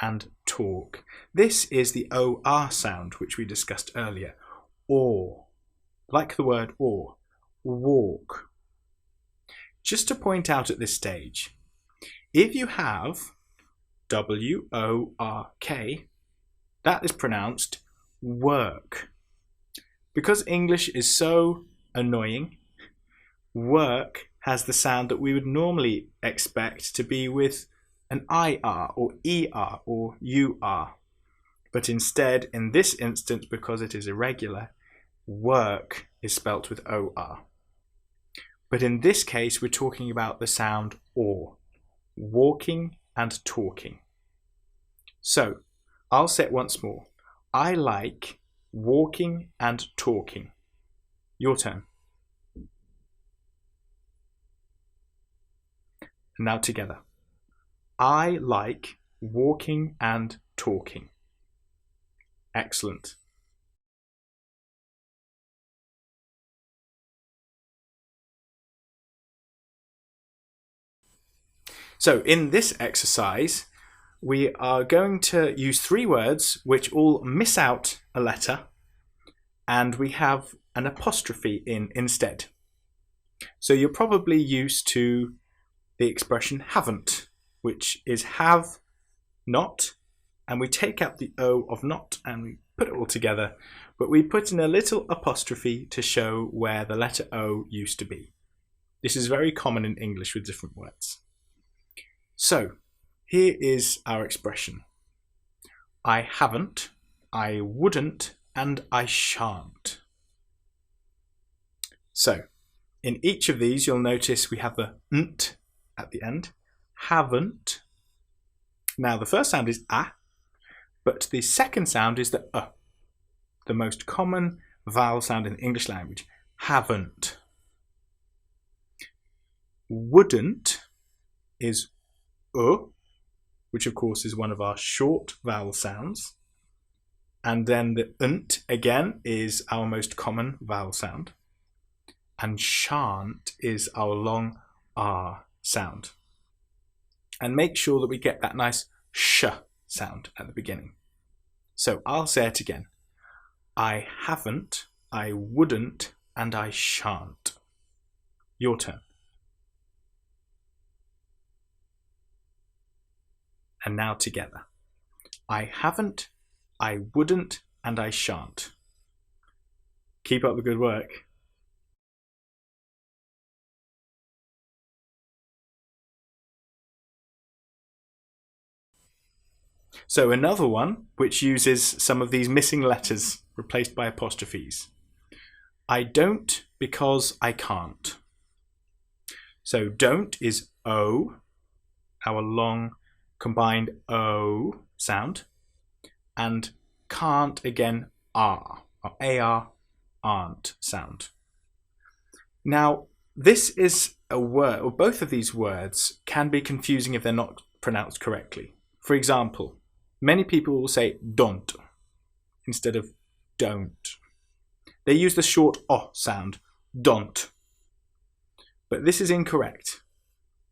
and talk. This is the OR sound, which we discussed earlier. Or, like the word or, walk. Just to point out at this stage, if you have W-O-R-K, that is pronounced work. Because English is so annoying, work has the sound that we would normally expect to be with an IR or ER or UR. But instead, in this instance, because it is irregular, work is spelt with OR. But in this case, we're talking about the sound OR, walking and talking. So, I'll say it once more. I like walking and talking. Your turn. And now together. I like walking and talking. Excellent. So in this exercise, we are going to use 3 words which all miss out a letter, and we have an apostrophe in instead. So you're probably used to the expression haven't, which is have, not, and we take out the O of not and we put it all together, but we put in a little apostrophe to show where the letter O used to be. This is very common in English with different words. So, here is our expression. I haven't, I wouldn't, and I shan't. So, in each of these, you'll notice we have the nt at the end. Haven't. Now, the first sound is a, but the second sound is the the most common vowel sound in the English language. Haven't. Wouldn't is which of course is one of our short vowel sounds. And then the nt again is our most common vowel sound. And shan't is our long R sound. And make sure that we get that nice sh sound at the beginning. So I'll say it again. I haven't, I wouldn't, and I shan't. Your turn. And now together. I haven't, I wouldn't, and I shan't. Keep up the good work. So another one which uses some of these missing letters replaced by apostrophes. I don't because I can't. So don't is O, our long combined O sound, and can't again R, or AR, aren't sound. Now, this is a word, or both of these words can be confusing if they're not pronounced correctly. For example, many people will say don't instead of don't. They use the short O sound, don't. But this is incorrect.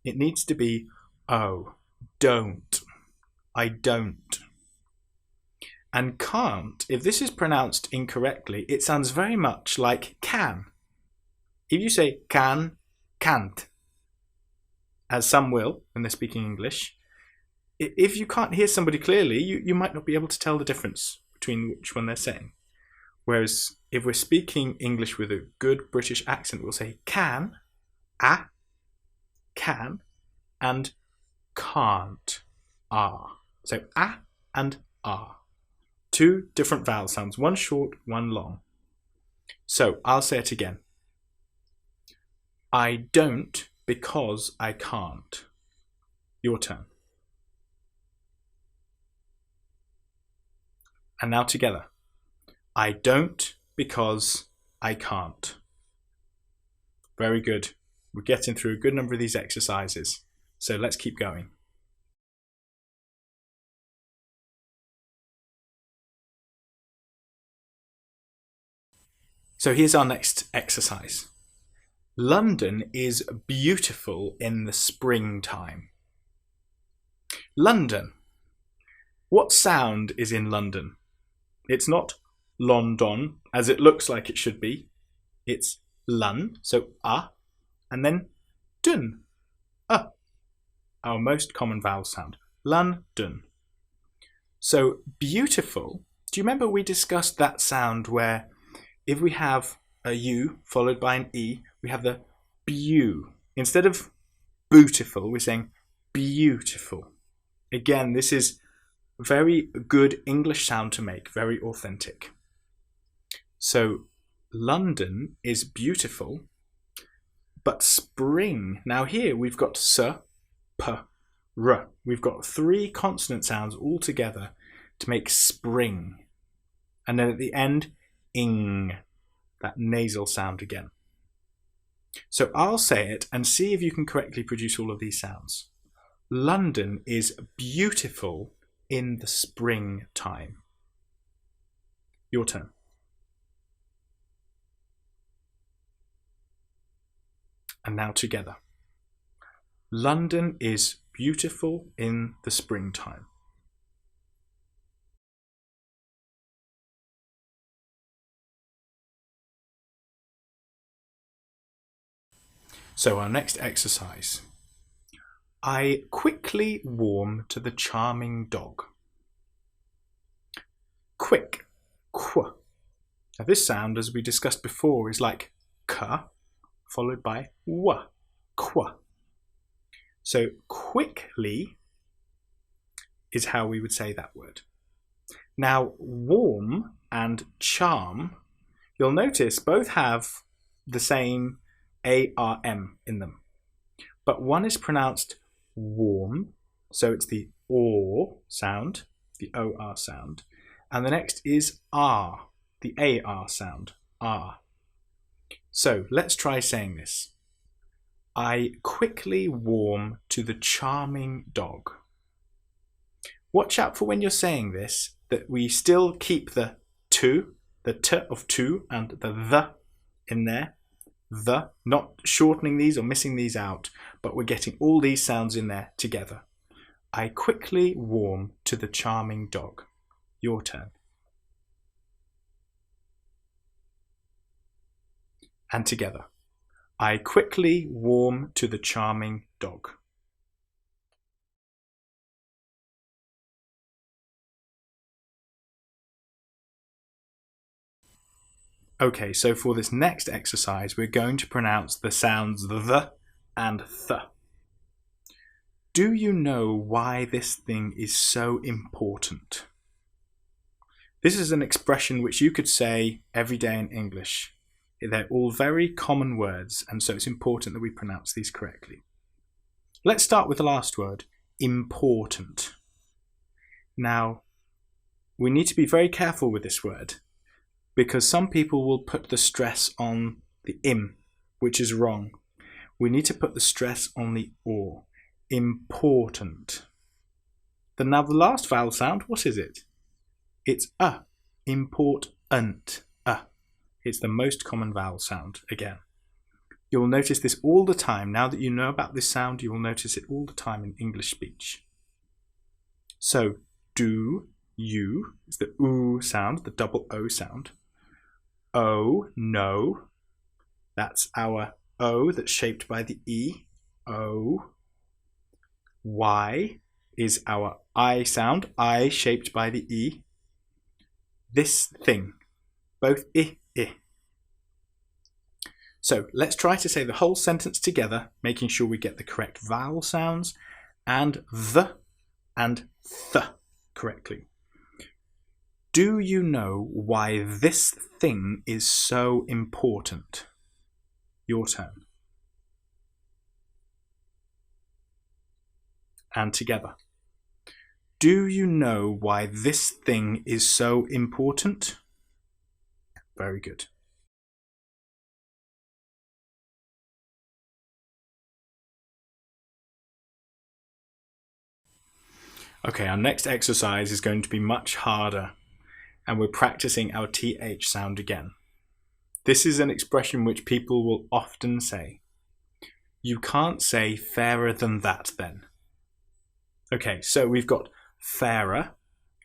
It needs to be oh, don't, I don't. And can't, if this is pronounced incorrectly, it sounds very much like can. If you say can, can't, as some will when they're speaking English, if you can't hear somebody clearly, you might not be able to tell the difference between which one they're saying. Whereas if we're speaking English with a good British accent, we'll say can, can, and can't, So and 2 different vowel sounds, one short, one long. So I'll say it again. I don't because I can't. Your turn. And now together. I don't because I can't. Very good. We're getting through a good number of these exercises. So let's keep going. So here's our next exercise. London is beautiful in the springtime. London. What sound is in London? It's not London, as it looks like it should be. It's lun, so and then dun, our most common vowel sound. London. So beautiful. Do you remember we discussed that sound where if we have a U followed by an E, we have the bew. Instead of beautiful, we're saying beautiful. Again, this is a very good English sound to make, very authentic. So London is beautiful, but spring. Now here we've got s, p, r. We've got 3 consonant sounds all together to make spring. And then at the end, ing, that nasal sound again. So I'll say it and see if you can correctly produce all of these sounds. London is beautiful in the springtime. Your turn. And now together. London is beautiful in the springtime. So our next exercise. I quickly warm to the charming dog. Quick, qu. Now this sound, as we discussed before, is like k followed by w, qu. So quickly is how we would say that word. Now warm and charm, you'll notice both have the same ARM in them. But one is pronounced warm, so it's the OR sound, the OR sound. And the next is R, the AR sound, R. So let's try saying this. I quickly warm to the charming dog. Watch out for when you're saying this, that we still keep the to, the t of to, and the in there. The, not shortening these or missing these out, but we're getting all these sounds in there together. I quickly warm to the charming dog. Your turn. And together. I quickly warm to the charming dog. Okay, so for this next exercise, we're going to pronounce the sounds the and th. Do you know why this thing is so important? This is an expression which you could say every day in English. They're all very common words, and so it's important that we pronounce these correctly. Let's start with the last word, important. Now, we need to be very careful with this word, because some people will put the stress on the im, which is wrong. We need to put the stress on the or. Important. Now the last vowel sound, what is it? It's a. Important. A. It's the most common vowel sound again. You'll notice this all the time. Now that you know about this sound, you will notice it all the time in English speech. So, do, you is the oo sound, the double O sound. O, no, that's our O that's shaped by the E. O. Y is our I sound, I shaped by the E. This thing, both I. So let's try to say the whole sentence together, making sure we get the correct vowel sounds and the and th correctly. Do you know why this thing is so important? Your turn. And together. Do you know why this thing is so important? Very good. Okay, our next exercise is going to be much harder, and we're practicing our TH sound again. This is an expression which people will often say. You can't say fairer than that then. Okay, so we've got fairer,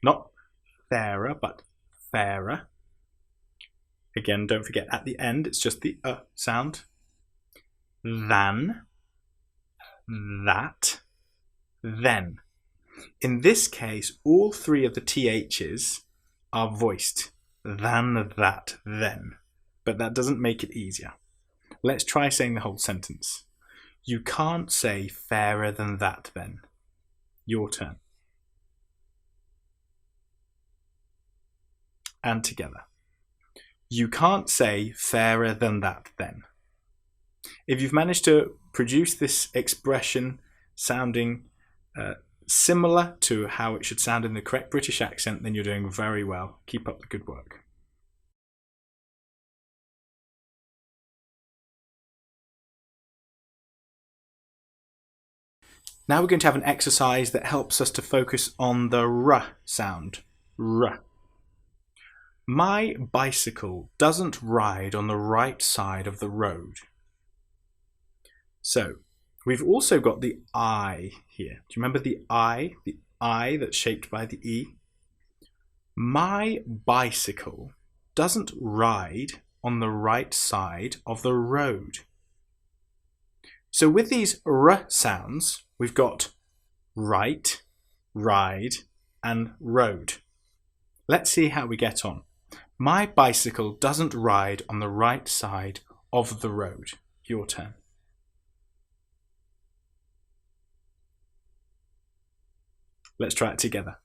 not fairer, but fairer. Again, don't forget at the end, it's just the sound. Than, that, then. In this case, all three of the THs are voiced. Than, that, then. But that doesn't make it easier. Let's try saying the whole sentence. You can't say fairer than that then. Your turn. And together. You can't say fairer than that then. If you've managed to produce this expression sounding similar to how it should sound in the correct British accent, then you're doing very well. Keep up the good work. Now we're going to have an exercise that helps us to focus on the R sound. R. My bicycle doesn't ride on the right side of the road. So, we've also got the I here. Do you remember the I? The I that's shaped by the E? My bicycle doesn't ride on the right side of the road. So with these R sounds, we've got right, ride, and road. Let's see how we get on. My bicycle doesn't ride on the right side of the road. Your turn. Let's try it together.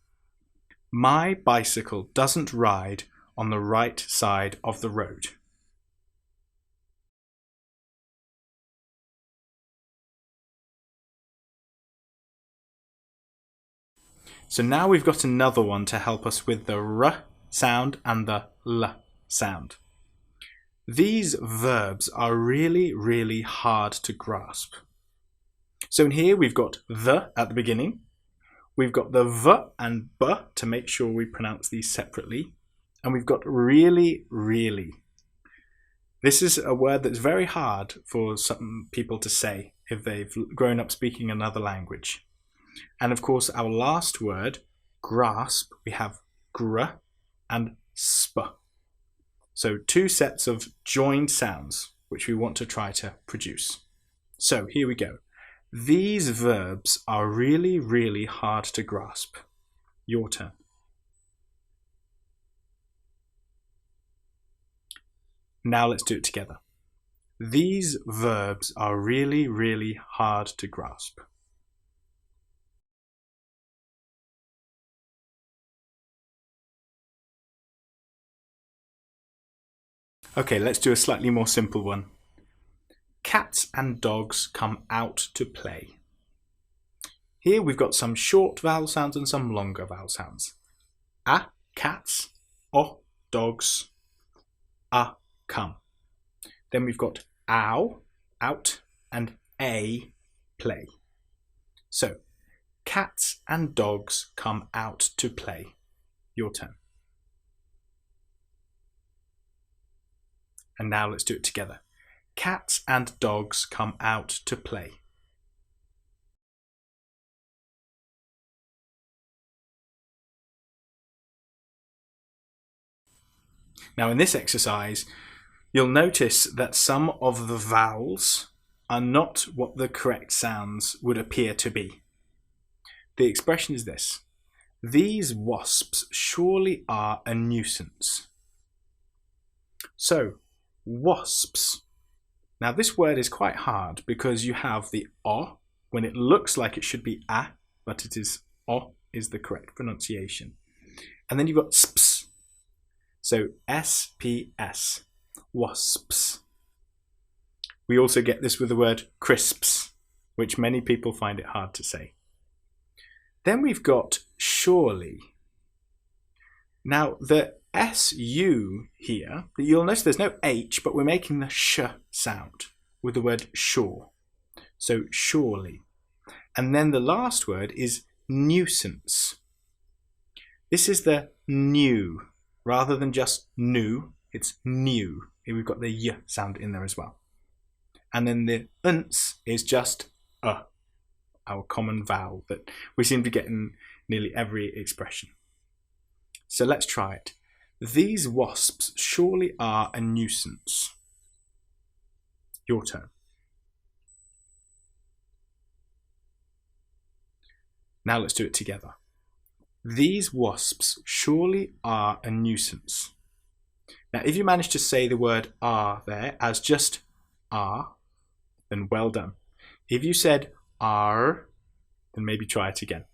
My bicycle doesn't ride on the right side of the road. So now we've got another one to help us with the R sound and the L sound. These verbs are really, really hard to grasp. So in here we've got the at the beginning. We've got the V and B to make sure we pronounce these separately. And we've got really, really. This is a word that's very hard for some people to say if they've grown up speaking another language. And of course, our last word, grasp, we have gr and sp. So two sets of joined sounds, which we want to try to produce. So here we go. These verbs are really, really hard to grasp. Your turn. Now let's do it together. These verbs are really, really hard to grasp. Okay, let's do a slightly more simple one. Cats and dogs come out to play. Here we've got some short vowel sounds and some longer vowel sounds. A, cats, o, dogs, a, come. Then we've got ow, out, and a, play. So, cats and dogs come out to play. Your turn. And now let's do it together. cats and dogs come out to play. Now in this exercise, you'll notice that some of the vowels are not what the correct sounds would appear to be. The expression is this: these wasps surely are a nuisance. So, wasps. Now this word is quite hard because you have the O when it looks like it should be A, but it is O is the correct pronunciation. And then you've got sps. So S-P-S, wasps. We also get this with the word crisps, which many people find it hard to say. Then we've got surely. Now the S-U here, you'll notice there's no H, but we're making the sh sound with the word sure. So surely. And then the last word is nuisance. This is the new. Rather than just new, it's new. Here we've got the y sound in there as well. And then the unts is just our common vowel that we seem to get in nearly every expression. So let's try it. These wasps surely are a nuisance. Your turn. Now let's do it together. These wasps surely are a nuisance. Now, if you manage to say the word are there as just are, then well done. If you said are, then maybe try it again.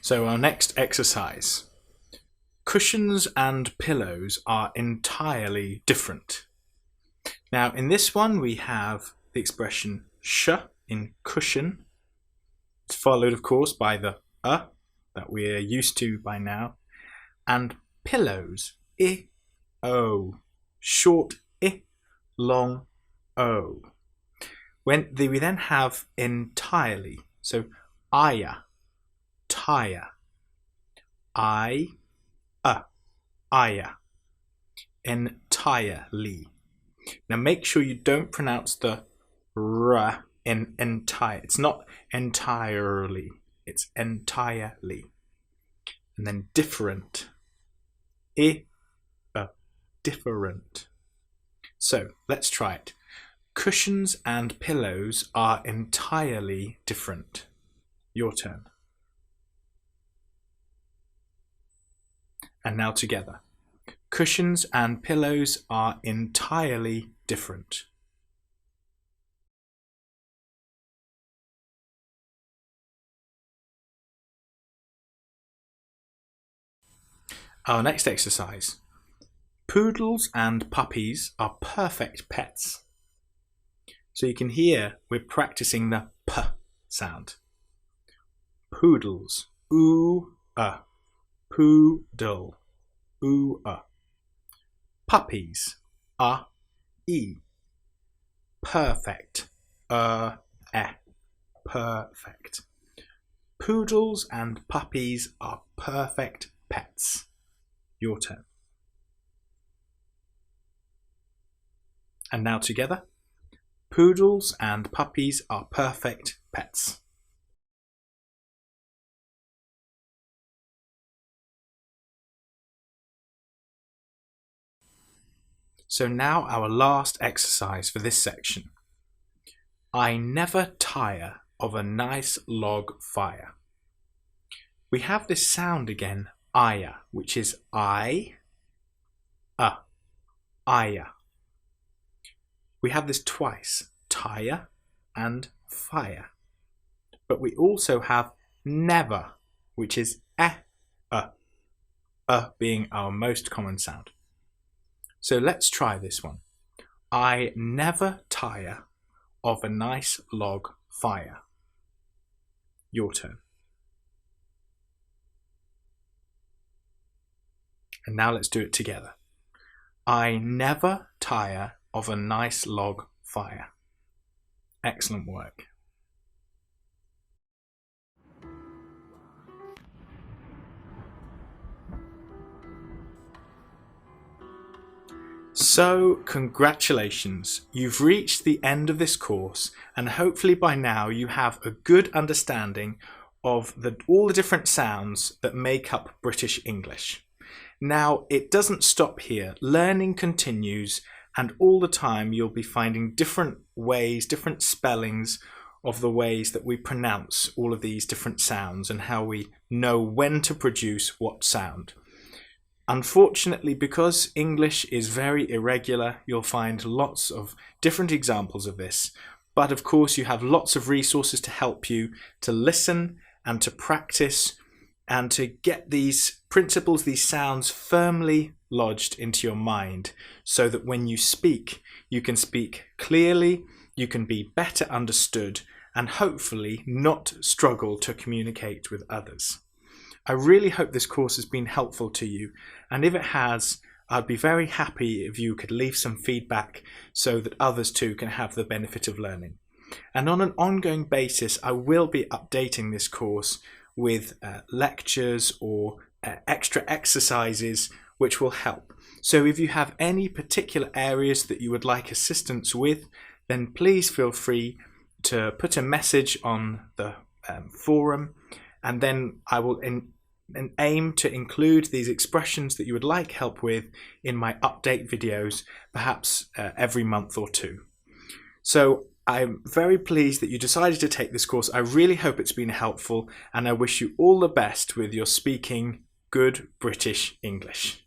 So our next exercise. Cushions and pillows are entirely different. Now in this one we have the expression sh in cushion. It's followed of course by the that we're used to by now. And pillows, I-O, short I, long O. We then have entirely, so aya, tire, aya, entirely. Now make sure you don't pronounce the r in entire. It's not entirely, it's entirely. And then different, different. So let's try it. Cushions and pillows are entirely different. Your turn. And now together. Cushions and pillows are entirely different. Our next exercise. Poodles and puppies are perfect pets. So you can hear we're practicing the p sound. Poodles, poodle, Puppies, e. Perfect, perfect. Poodles and puppies are perfect pets. Your turn. And now together. Poodles and puppies are perfect pets. So now our last exercise for this section. I never tire of a nice log fire. We have this sound again, aya, which is I, aya. We have this twice, tire and fire. But we also have never, which is being our most common sound. So let's try this one. I never tire of a nice log fire. Your turn. And now let's do it together. I never tire of a nice log fire. Excellent work. So, congratulations! You've reached the end of this course, and hopefully by now you have a good understanding of all the different sounds that make up British English. Now, it doesn't stop here. Learning continues, and all the time you'll be finding different ways, different spellings of the ways that we pronounce all of these different sounds and how we know when to produce what sound. Unfortunately, because English is very irregular, you'll find lots of different examples of this. But of course, you have lots of resources to help you to listen and to practice and to get these principles, these sounds firmly lodged into your mind so that when you can speak clearly, you can be better understood, and hopefully not struggle to communicate with others. I really hope this course has been helpful to you, and if it has, I'd be very happy if you could leave some feedback so that others too can have the benefit of learning. And on an ongoing basis, I will be updating this course with lectures or extra exercises which will help. So if you have any particular areas that you would like assistance with, then please feel free to put a message on the forum, and then I will aim to include these expressions that you would like help with in my update videos, perhaps every month or two. So I'm very pleased that you decided to take this course. I really hope it's been helpful, and I wish you all the best with your speaking good British English.